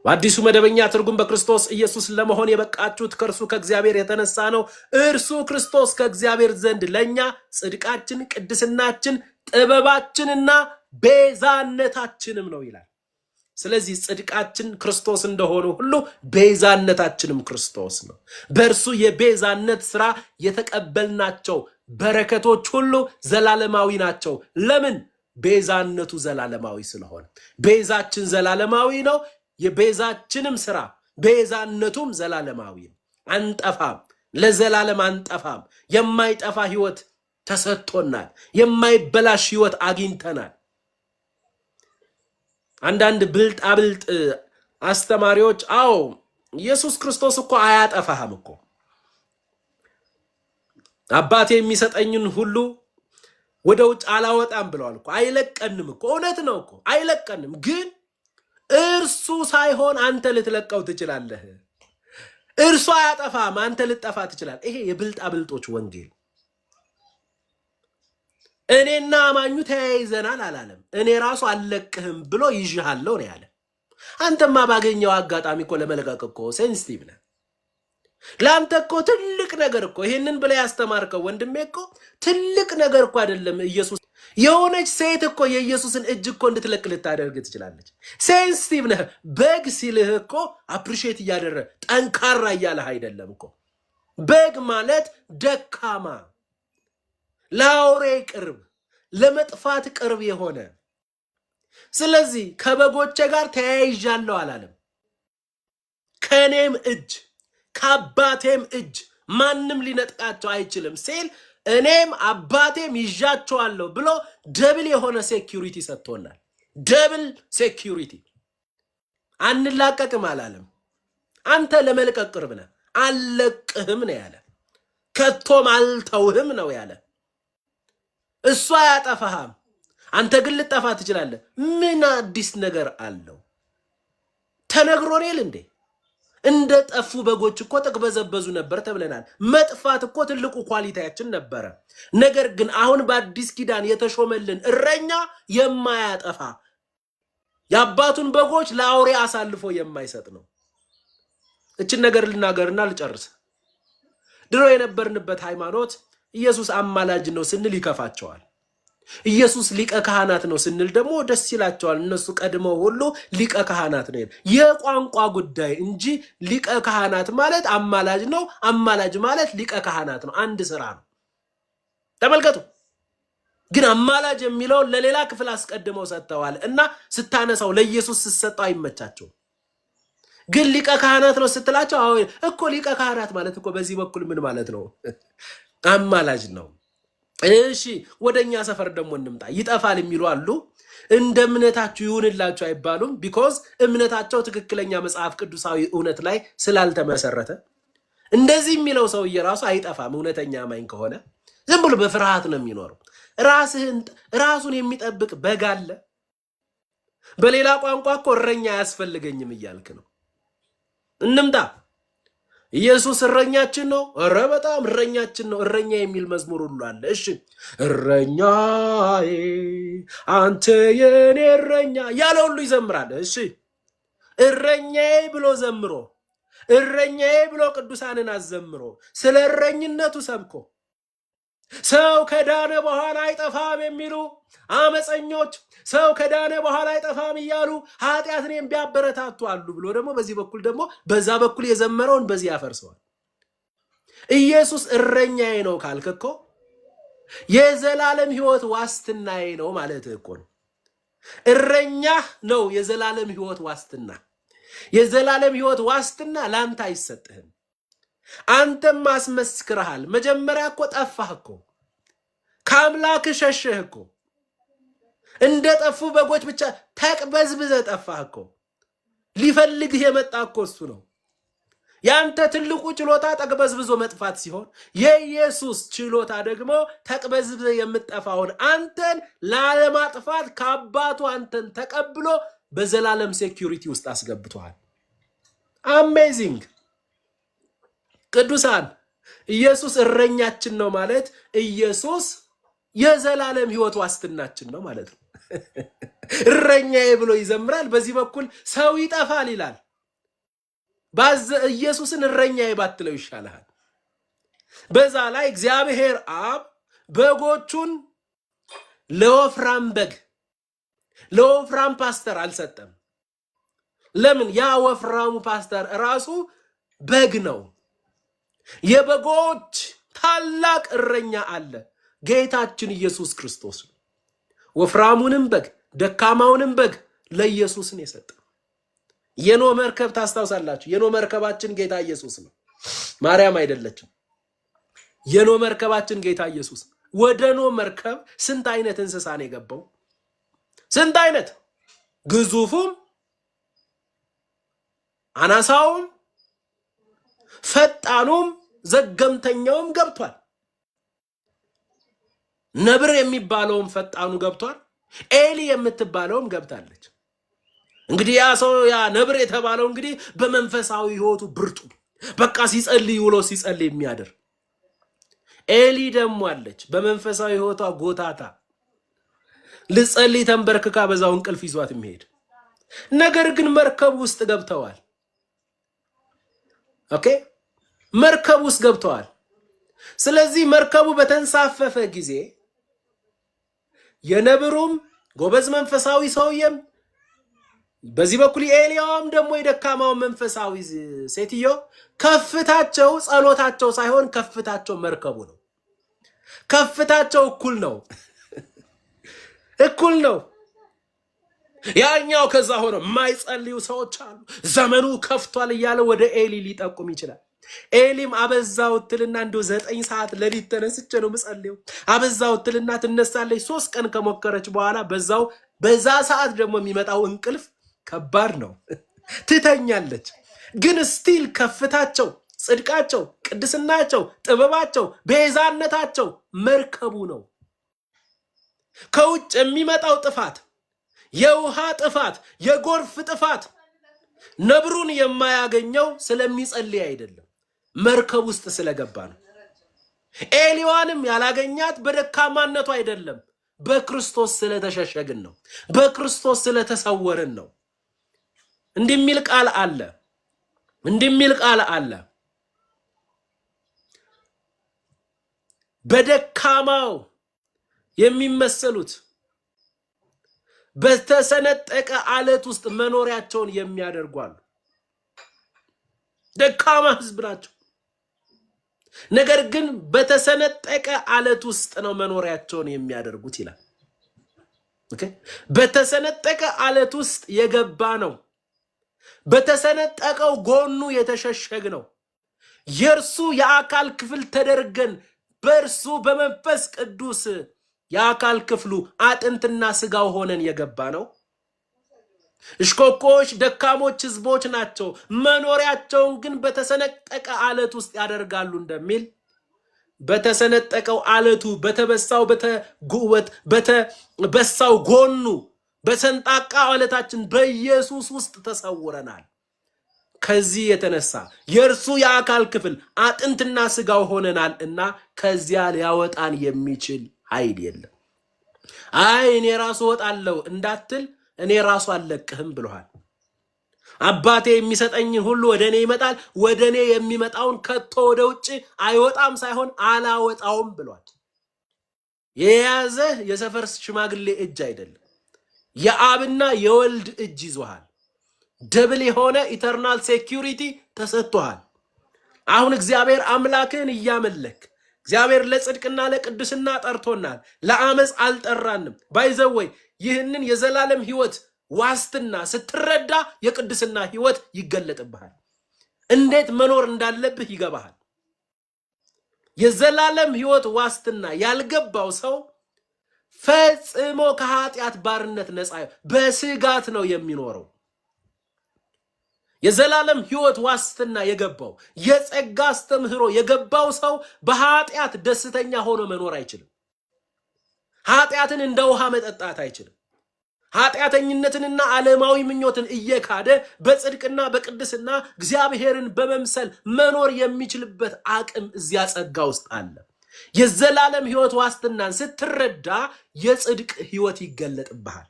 በአዲሱ መደበኛ ትርጉም በክርስቶስ ኢየሱስ ለመሆን የበቃችሁት ከእርሱ ከእግዚአብሔር የተነሳ ነው። እርሱ ክርስቶስ ከእግዚአብሔር ዘንድ ለኛ ጽድቃችን፣ ቅድስናችን፣ ጥበባችንና ቤዛነታችንም ነው ይላል። ስለዚህ ጽድቃችን ክርስቶስ እንደሆነ ሁሉ ቤዛነታችንም ክርስቶስ ነው። በእርሱ የቤዛነት ሥራ የተቀበልናቸው በረከቶች ሁሉ ዘላለማዊ ናቸው። ለምን? ቤዛነቱ ዘላለማዊ ስለሆነ። ቤዛችን ዘላለማዊ ነው። የቤዛችንም ሥራ ቤዛነቱም ዘላለማዊ ነው። አንጠፋም፣ ለዘላለም አንጠፋም። የማይጠፋ ህይወት ተሰጥቶናል። የማይበላሽ ህይወት አግኝተናል። አንዳንድ ብልጣብልጥ አስተማሪዎች አዎ ኢየሱስ ክርስቶስ እኮ አያጠፋህም እኮ አባቴ የሚሰጠኝን ሁሉ ወደ ውጭ አላወጣም ብለዋል እኮ። አይለቀንም እኮ። እውነት ነው እኮ አይለቀንም። ግን እርሱ ሳይሆን አንተ ልትለቀው ትችላለህ። እርሱ አያጠፋም፣ አንተ ልትጠፋ ትችላለህ። ይሄ የብልጣብልጦች ወንጌል። እኔና አማኙ ተያይዘናል አላለም። እኔ ራሱ አልለቅህም ብሎ ይዤሃለሁ ነው ያለ። አንተማ ባገኘው አጋጣሚ እኮ ለመለቀቅ እኮ ሴንሲቲቭ ነህ። ለአንተ እኮ ትልቅ ነገር እኮ ይሄንን ብለህ ያስተማርከው ወንድሜ እኮ ትልቅ ነገር እኮ አይደለም። ኢየሱስ የሆነች ሴት እኮ የኢየሱስን እጅ እኮ እንድትለቅ ልታደርግ ትችላለች። ሴንሲቲቭ ነህ። በግ ሲልህ እኮ አፕሪሼት እያደረገ ጠንካራ እያለህ አይደለም እኮ። በግ ማለት ደካማ፣ ለአውሬ ቅርብ፣ ለመጥፋት ቅርብ የሆነ። ስለዚህ ከበጎቼ ጋር ተያይዣለሁ አላለም። ከእኔም እጅ ከአባቴም እጅ ማንም ሊነጥቃቸው አይችልም ሲል እኔም አባቴም ይዣቸዋለሁ ብሎ ደብል የሆነ ሴኪዩሪቲ ሰጥቶናል። ደብል ሴኪዩሪቲ። አንላቀቅም አላለም። አንተ ለመልቀቅ ቅርብ ነህ። አልለቅህም ነው ያለ። ከቶም አልተውህም ነው ያለ። እሱ አያጠፋህም፣ አንተ ግን ልጠፋ ትችላለህ። ምን አዲስ ነገር አለው? ተነግሮኔል እንዴ? እንደ ጠፉ በጎች እኮ ተቅበዘበዙ ነበር ተብለናል። መጥፋት እኮ ትልቁ ኳሊቲያችን ነበረ። ነገር ግን አሁን በአዲስ ኪዳን የተሾመልን እረኛ የማያጠፋ የአባቱን በጎች ለአውሬ አሳልፎ የማይሰጥ ነው። እችን ነገር ልናገርና ልጨርስ። ድሮ የነበርንበት ሃይማኖት ኢየሱስ አማላጅ ነው ስንል ይከፋቸዋል። ኢየሱስ ሊቀ ካህናት ነው ስንል ደግሞ ደስ ይላቸዋል። እነሱ ቀድመው ሁሉ ሊቀ ካህናት ነው። የቋንቋ ጉዳይ እንጂ ሊቀ ካህናት ማለት አማላጅ ነው፣ አማላጅ ማለት ሊቀ ካህናት ነው። አንድ ስራ ነው። ተመልከቱ። ግን አማላጅ የሚለውን ለሌላ ክፍል አስቀድመው ሰጥተዋል እና ስታነሳው ለኢየሱስ ስትሰጠው አይመቻቸው። ግን ሊቀ ካህናት ነው ስትላቸው አዎ እኮ ሊቀ ካህናት ማለት እኮ በዚህ በኩል ምን ማለት ነው? አማላጅ ነው። እሺ ወደኛ ሰፈር ደግሞ እንምጣ። ይጠፋል የሚሉ አሉ። እንደ እምነታችሁ ይሁንላችሁ አይባሉም። ቢኮዝ እምነታቸው ትክክለኛ መጽሐፍ ቅዱሳዊ እውነት ላይ ስላልተመሰረተ። እንደዚህ የሚለው ሰውዬ ራሱ አይጠፋም። እውነተኛ አማኝ ከሆነ ዝም ብሎ በፍርሃት ነው የሚኖረው። ራሱን የሚጠብቅ በግ አለ። በሌላ ቋንቋ እኮ እረኛ አያስፈልገኝም እያልክ ነው። እንምጣ። ኢየሱስ እረኛችን ነው። ኧረ በጣም እረኛችን ነው። እረኛ የሚል መዝሙር ሁሉ አለ። እሺ እረኛዬ አንተ የኔ እረኛ ያለ ሁሉ ይዘምራል። እሺ እረኛዬ ብሎ ዘምሮ፣ እረኛዬ ብሎ ቅዱሳንን አዘምሮ ስለ እረኝነቱ ሰብኮ ሰው ከዳነ በኋላ አይጠፋም የሚሉ አመፀኞች ሰው ከዳነ በኋላ አይጠፋም እያሉ ኃጢአትን የሚያበረታቱ አሉ ብሎ ደግሞ በዚህ በኩል ደግሞ በዛ በኩል የዘመረውን በዚህ ያፈርሰዋል። ኢየሱስ እረኛዬ ነው ካልክ እኮ የዘላለም ሕይወት ዋስትናዬ ነው ማለት እኮ ነው። እረኛህ ነው የዘላለም ሕይወት ዋስትና። የዘላለም ሕይወት ዋስትና ላንተ አይሰጥህም። አንተም አስመስክረሃል። መጀመሪያ እኮ ጠፋህ እኮ ከአምላክ ሸሸህ እኮ እንደ ጠፉ በጎች ብቻ ተቅበዝብዘ ጠፋህ እኮ። ሊፈልግህ የመጣ እኮ እሱ ነው። ያንተ ትልቁ ችሎታ ተቅበዝብዞ መጥፋት ሲሆን የኢየሱስ ችሎታ ደግሞ ተቅበዝብዘ የምትጠፋውን አንተን ላለማጥፋት ከአባቱ አንተን ተቀብሎ በዘላለም ሴኩሪቲ ውስጥ አስገብቷል። አሜዚንግ ቅዱሳን፣ ኢየሱስ እረኛችን ነው ማለት ኢየሱስ የዘላለም ሕይወት ዋስትናችን ነው ማለት ነው። እረኛዬ ብሎ ይዘምራል። በዚህ በኩል ሰው ይጠፋል ይላል። ኢየሱስን እረኛዬ ባትለው ይሻልሃል። በዛ ላይ እግዚአብሔር አብ በጎቹን ለወፍራም በግ ለወፍራም ፓስተር አልሰጠም። ለምን? ያ ወፍራሙ ፓስተር ራሱ በግ ነው። የበጎች ታላቅ እረኛ አለ፣ ጌታችን ኢየሱስ ክርስቶስ ነው። ወፍራሙንም በግ ደካማውንም በግ ለኢየሱስ ነው የሰጠው። የኖህ መርከብ ታስታውሳላችሁ? የኖህ መርከባችን ጌታ ኢየሱስ ነው፣ ማርያም አይደለችም። የኖህ መርከባችን ጌታ ኢየሱስ። ወደ ኖህ መርከብ ስንት አይነት እንስሳ ነው የገባው? ስንት አይነት! ግዙፉም አናሳውም ፈጣኑም ዘገምተኛውም ገብቷል። ነብር የሚባለውም ፈጣኑ ገብቷል። ኤሊ የምትባለውም ገብታለች። እንግዲህ ያ ሰው ያ ነብር የተባለው እንግዲህ በመንፈሳዊ ሕይወቱ ብርቱ በቃ ሲጸልይ ውሎ ሲጸልይ የሚያድር። ኤሊ ደግሞ አለች በመንፈሳዊ ሕይወቷ ጎታታ ልጸልይ ተንበርክካ በዛው እንቅልፍ ይዟት የሚሄድ። ነገር ግን መርከብ ውስጥ ገብተዋል። ኦኬ መርከብ ውስጥ ገብተዋል። ስለዚህ መርከቡ በተንሳፈፈ ጊዜ የነብሩም ጎበዝ መንፈሳዊ ሰውየም በዚህ በኩል ኤሊያውም ደግሞ የደካማው መንፈሳዊ ሴትዮ ከፍታቸው ጸሎታቸው ሳይሆን ከፍታቸው መርከቡ ነው። ከፍታቸው እኩል ነው፣ እኩል ነው። ያኛው ከዛ ሆኖ የማይጸልዩ ሰዎች አሉ። ዘመኑ ከፍቷል እያለ ወደ ኤሊ ሊጠቁም ይችላል። ኤሊም አበዛውትልና እንደው 9 ሰዓት ለሊት ተነስቼ ነው ምጸልየው አበዛውትልና ትነሳለች። 3 ቀን ከሞከረች በኋላ በዛ ሰዓት ደግሞ የሚመጣው እንቅልፍ ከባድ ነው። ትተኛለች። ግን ስቲል ከፍታቸው፣ ጽድቃቸው፣ ቅድስናቸው፣ ጥበባቸው፣ ቤዛነታቸው መርከቡ ነው። ከውጭ የሚመጣው ጥፋት፣ የውሃ ጥፋት፣ የጎርፍ ጥፋት ነብሩን የማያገኘው ስለሚጸልይ አይደለም፣ መርከብ ውስጥ ስለገባ ነው። ኤሊዋንም ያላገኛት በደካማነቱ አይደለም፣ በክርስቶስ ስለተሸሸግን ነው፣ በክርስቶስ ስለተሰወርን ነው። እንዲሚል ቃል አለ በደካማው የሚመሰሉት በተሰነጠቀ አለት ውስጥ መኖሪያቸውን የሚያደርጓሉ። ደካማ ህዝብ ናቸው፣ ነገር ግን በተሰነጠቀ አለት ውስጥ ነው መኖሪያቸውን የሚያደርጉት ይላል። ኦኬ፣ በተሰነጠቀ አለት ውስጥ የገባ ነው፣ በተሰነጠቀው ጎኑ የተሸሸግ ነው። የእርሱ የአካል ክፍል ተደርገን በእርሱ በመንፈስ ቅዱስ የአካል ክፍሉ አጥንትና ስጋው ሆነን የገባ ነው። እሽኮኮች ደካሞች ህዝቦች ናቸው፣ መኖሪያቸውን ግን በተሰነጠቀ አለት ውስጥ ያደርጋሉ እንደሚል በተሰነጠቀው አለቱ በተበሳው ጎኑ በሰንጣቃ አለታችን በኢየሱስ ውስጥ ተሰውረናል። ከዚህ የተነሳ የእርሱ የአካል ክፍል አጥንትና ስጋው ሆነናል እና ከዚያ ሊያወጣን የሚችል ኃይል የለም። አይ እኔ ራሱ ወጣለሁ እንዳትል እኔ ራሱ አልለቅህም ብሏል። አባቴ የሚሰጠኝን ሁሉ ወደኔ ይመጣል፣ ወደኔ የሚመጣውን ከቶ ወደ ውጭ አይወጣም ሳይሆን አላወጣውም ብሏል። የያዘ የሰፈር ሽማግሌ እጅ አይደለም፣ የአብና የወልድ እጅ ይዞሃል። ደብል የሆነ ኢተርናል ሴኩሪቲ ተሰጥቷል። አሁን እግዚአብሔር አምላክን እያመለክ እግዚአብሔር ለጽድቅና ለቅድስና ጠርቶናል፣ ለአመጽ አልጠራንም። ባይዘወይ ይህንን የዘላለም ህይወት ዋስትና ስትረዳ የቅድስና ህይወት ይገለጥብሃል። እንዴት መኖር እንዳለብህ ይገባሃል። የዘላለም ህይወት ዋስትና ያልገባው ሰው ፈጽሞ ከኃጢአት ባርነት ነፃ በስጋት ነው የሚኖረው። የዘላለም ህይወት ዋስትና የገባው የጸጋ አስተምህሮ የገባው ሰው በኃጢአት ደስተኛ ሆኖ መኖር አይችልም። ኃጢአትን እንደ ውሃ መጠጣት አይችልም። ኃጢአተኝነትንና ዓለማዊ ምኞትን እየካደ በጽድቅና በቅድስና እግዚአብሔርን በመምሰል መኖር የሚችልበት አቅም እዚያ ጸጋ ውስጥ አለ። የዘላለም ህይወት ዋስትናን ስትረዳ የጽድቅ ህይወት ይገለጥብሃል።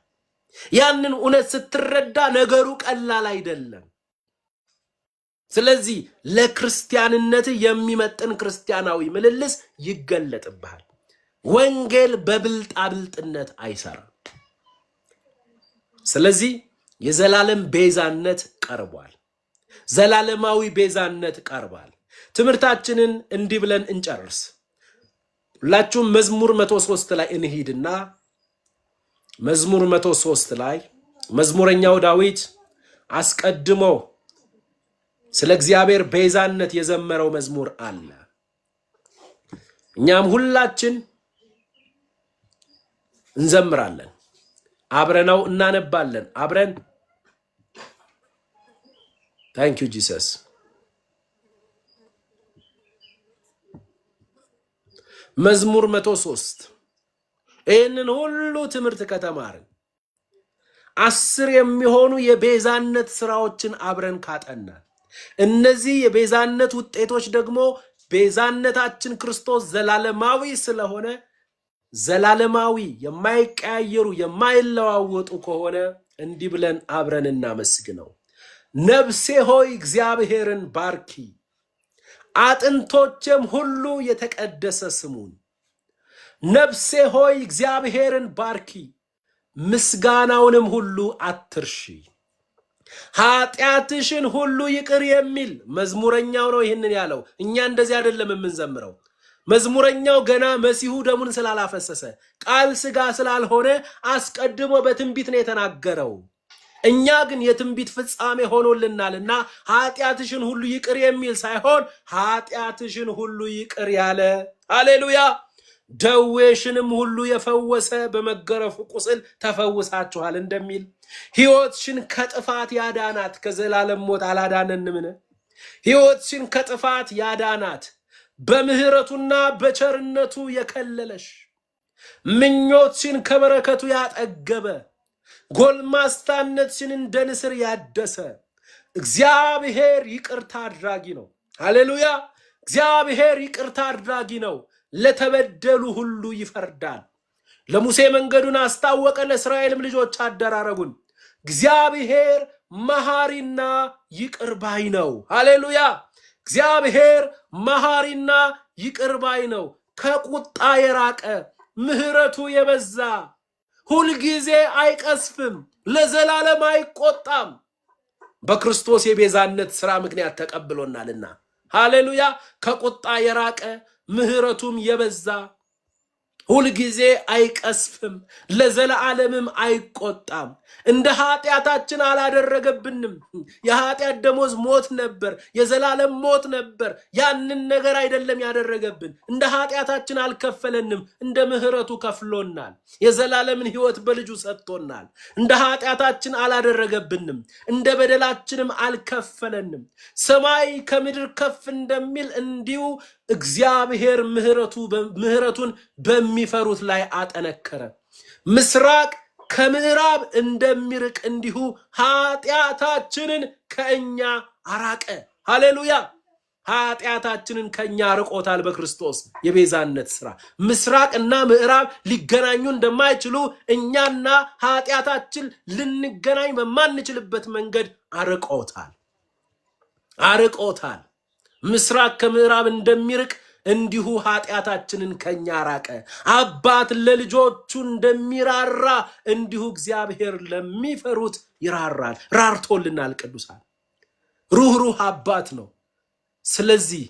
ያንን እውነት ስትረዳ ነገሩ ቀላል አይደለም። ስለዚህ ለክርስቲያንነት የሚመጥን ክርስቲያናዊ ምልልስ ይገለጥብሃል። ወንጌል በብልጣብልጥነት አይሰራም። ስለዚህ የዘላለም ቤዛነት ቀርቧል። ዘላለማዊ ቤዛነት ቀርቧል። ትምህርታችንን እንዲህ ብለን እንጨርስ። ሁላችሁም መዝሙር 103 ላይ እንሂድና መዝሙር 103 ላይ መዝሙረኛው ዳዊት አስቀድሞ ስለ እግዚአብሔር ቤዛነት የዘመረው መዝሙር አለ። እኛም ሁላችን እንዘምራለን፣ አብረናው እናነባለን። አብረን ታንክ ዩ ጂሰስ። መዝሙር 103 ይህንን ሁሉ ትምህርት ከተማርን 10 የሚሆኑ የቤዛነት ስራዎችን አብረን ካጠናን እነዚህ የቤዛነት ውጤቶች ደግሞ ቤዛነታችን ክርስቶስ ዘላለማዊ ስለሆነ ዘላለማዊ የማይቀያየሩ የማይለዋወጡ ከሆነ እንዲህ ብለን አብረን እናመስግነው። ነፍሴ ሆይ እግዚአብሔርን ባርኪ፣ አጥንቶቼም ሁሉ የተቀደሰ ስሙን። ነፍሴ ሆይ እግዚአብሔርን ባርኪ፣ ምስጋናውንም ሁሉ አትርሺ። ኃጢአትሽን ሁሉ ይቅር የሚል መዝሙረኛው ነው ይህንን ያለው። እኛ እንደዚህ አይደለም የምንዘምረው። መዝሙረኛው ገና መሲሁ ደሙን ስላላፈሰሰ ቃል ስጋ ስላልሆነ አስቀድሞ በትንቢት ነው የተናገረው። እኛ ግን የትንቢት ፍጻሜ ሆኖልናልና ኃጢአትሽን ሁሉ ይቅር የሚል ሳይሆን ኃጢአትሽን ሁሉ ይቅር ያለ፣ ሃሌሉያ፣ ደዌሽንም ሁሉ የፈወሰ በመገረፉ ቁስል ተፈውሳችኋል እንደሚል ሕይወትሽን ከጥፋት ያዳናት ከዘላለም ሞት አላዳነንምን? ሕይወትሽን ከጥፋት ያዳናት በምህረቱና በቸርነቱ የከለለሽ፣ ምኞትሽን ከበረከቱ ያጠገበ፣ ጎልማስታነትሽን እንደ ንስር ያደሰ፣ እግዚአብሔር ይቅርታ አድራጊ ነው። ሃሌሉያ! እግዚአብሔር ይቅርታ አድራጊ ነው። ለተበደሉ ሁሉ ይፈርዳል። ለሙሴ መንገዱን አስታወቀ፣ ለእስራኤልም ልጆች አደራረጉን። እግዚአብሔር መሐሪና ይቅር ባይ ነው። ሃሌሉያ! እግዚአብሔር መሐሪና ይቅር ባይ ነው። ከቁጣ የራቀ ምህረቱ የበዛ ሁልጊዜ አይቀስፍም፣ ለዘላለም አይቆጣም። በክርስቶስ የቤዛነት ሥራ ምክንያት ተቀብሎናልና። ሃሌሉያ! ከቁጣ የራቀ ምህረቱም የበዛ ሁልጊዜ አይቀስፍም፣ ለዘላለምም አይቆጣም። እንደ ኃጢአታችን አላደረገብንም። የኃጢአት ደሞዝ ሞት ነበር፣ የዘላለም ሞት ነበር። ያንን ነገር አይደለም ያደረገብን። እንደ ኃጢአታችን አልከፈለንም፣ እንደ ምህረቱ ከፍሎናል። የዘላለምን ሕይወት በልጁ ሰጥቶናል። እንደ ኃጢአታችን አላደረገብንም፣ እንደ በደላችንም አልከፈለንም። ሰማይ ከምድር ከፍ እንደሚል እንዲሁ እግዚአብሔር ምህረቱን በሚፈሩት ላይ አጠነከረ። ምስራቅ ከምዕራብ እንደሚርቅ እንዲሁ ኃጢአታችንን ከእኛ አራቀ። ሃሌሉያ! ኃጢአታችንን ከእኛ ርቆታል በክርስቶስ የቤዛነት ሥራ። ምስራቅና ምዕራብ ሊገናኙ እንደማይችሉ እኛና ኃጢአታችን ልንገናኝ በማንችልበት መንገድ አርቆታል። ምስራቅ ከምዕራብ እንደሚርቅ እንዲሁ ኃጢአታችንን ከኛ ራቀ። አባት ለልጆቹ እንደሚራራ እንዲሁ እግዚአብሔር ለሚፈሩት ይራራል። ራርቶልናል። ቅዱሳን ሩህሩህ አባት ነው። ስለዚህ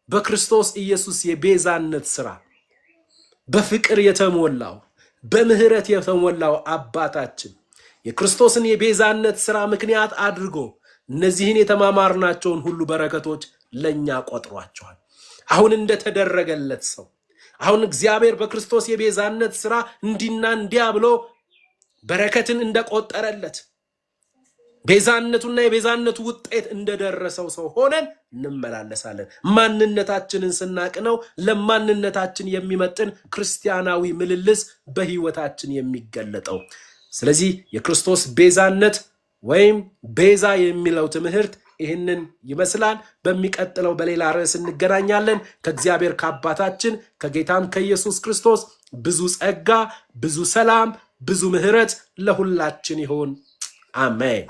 በክርስቶስ ኢየሱስ የቤዛነት ሥራ በፍቅር የተሞላው በምህረት የተሞላው አባታችን የክርስቶስን የቤዛነት ሥራ ምክንያት አድርጎ እነዚህን የተማማርናቸውን ሁሉ በረከቶች ለኛ ቆጥሯቸዋል። አሁን እንደተደረገለት ሰው አሁን እግዚአብሔር በክርስቶስ የቤዛነት ሥራ እንዲና እንዲያ ብሎ በረከትን እንደቆጠረለት ቤዛነቱና የቤዛነቱ ውጤት እንደደረሰው ሰው ሆነን እንመላለሳለን። ማንነታችንን ስናቅነው ለማንነታችን የሚመጥን ክርስቲያናዊ ምልልስ በህይወታችን የሚገለጠው። ስለዚህ የክርስቶስ ቤዛነት ወይም ቤዛ የሚለው ትምህርት ይህንን ይመስላል። በሚቀጥለው በሌላ ርዕስ እንገናኛለን። ከእግዚአብሔር ከአባታችን ከጌታም ከኢየሱስ ክርስቶስ ብዙ ጸጋ፣ ብዙ ሰላም፣ ብዙ ምህረት ለሁላችን ይሁን። አሜን።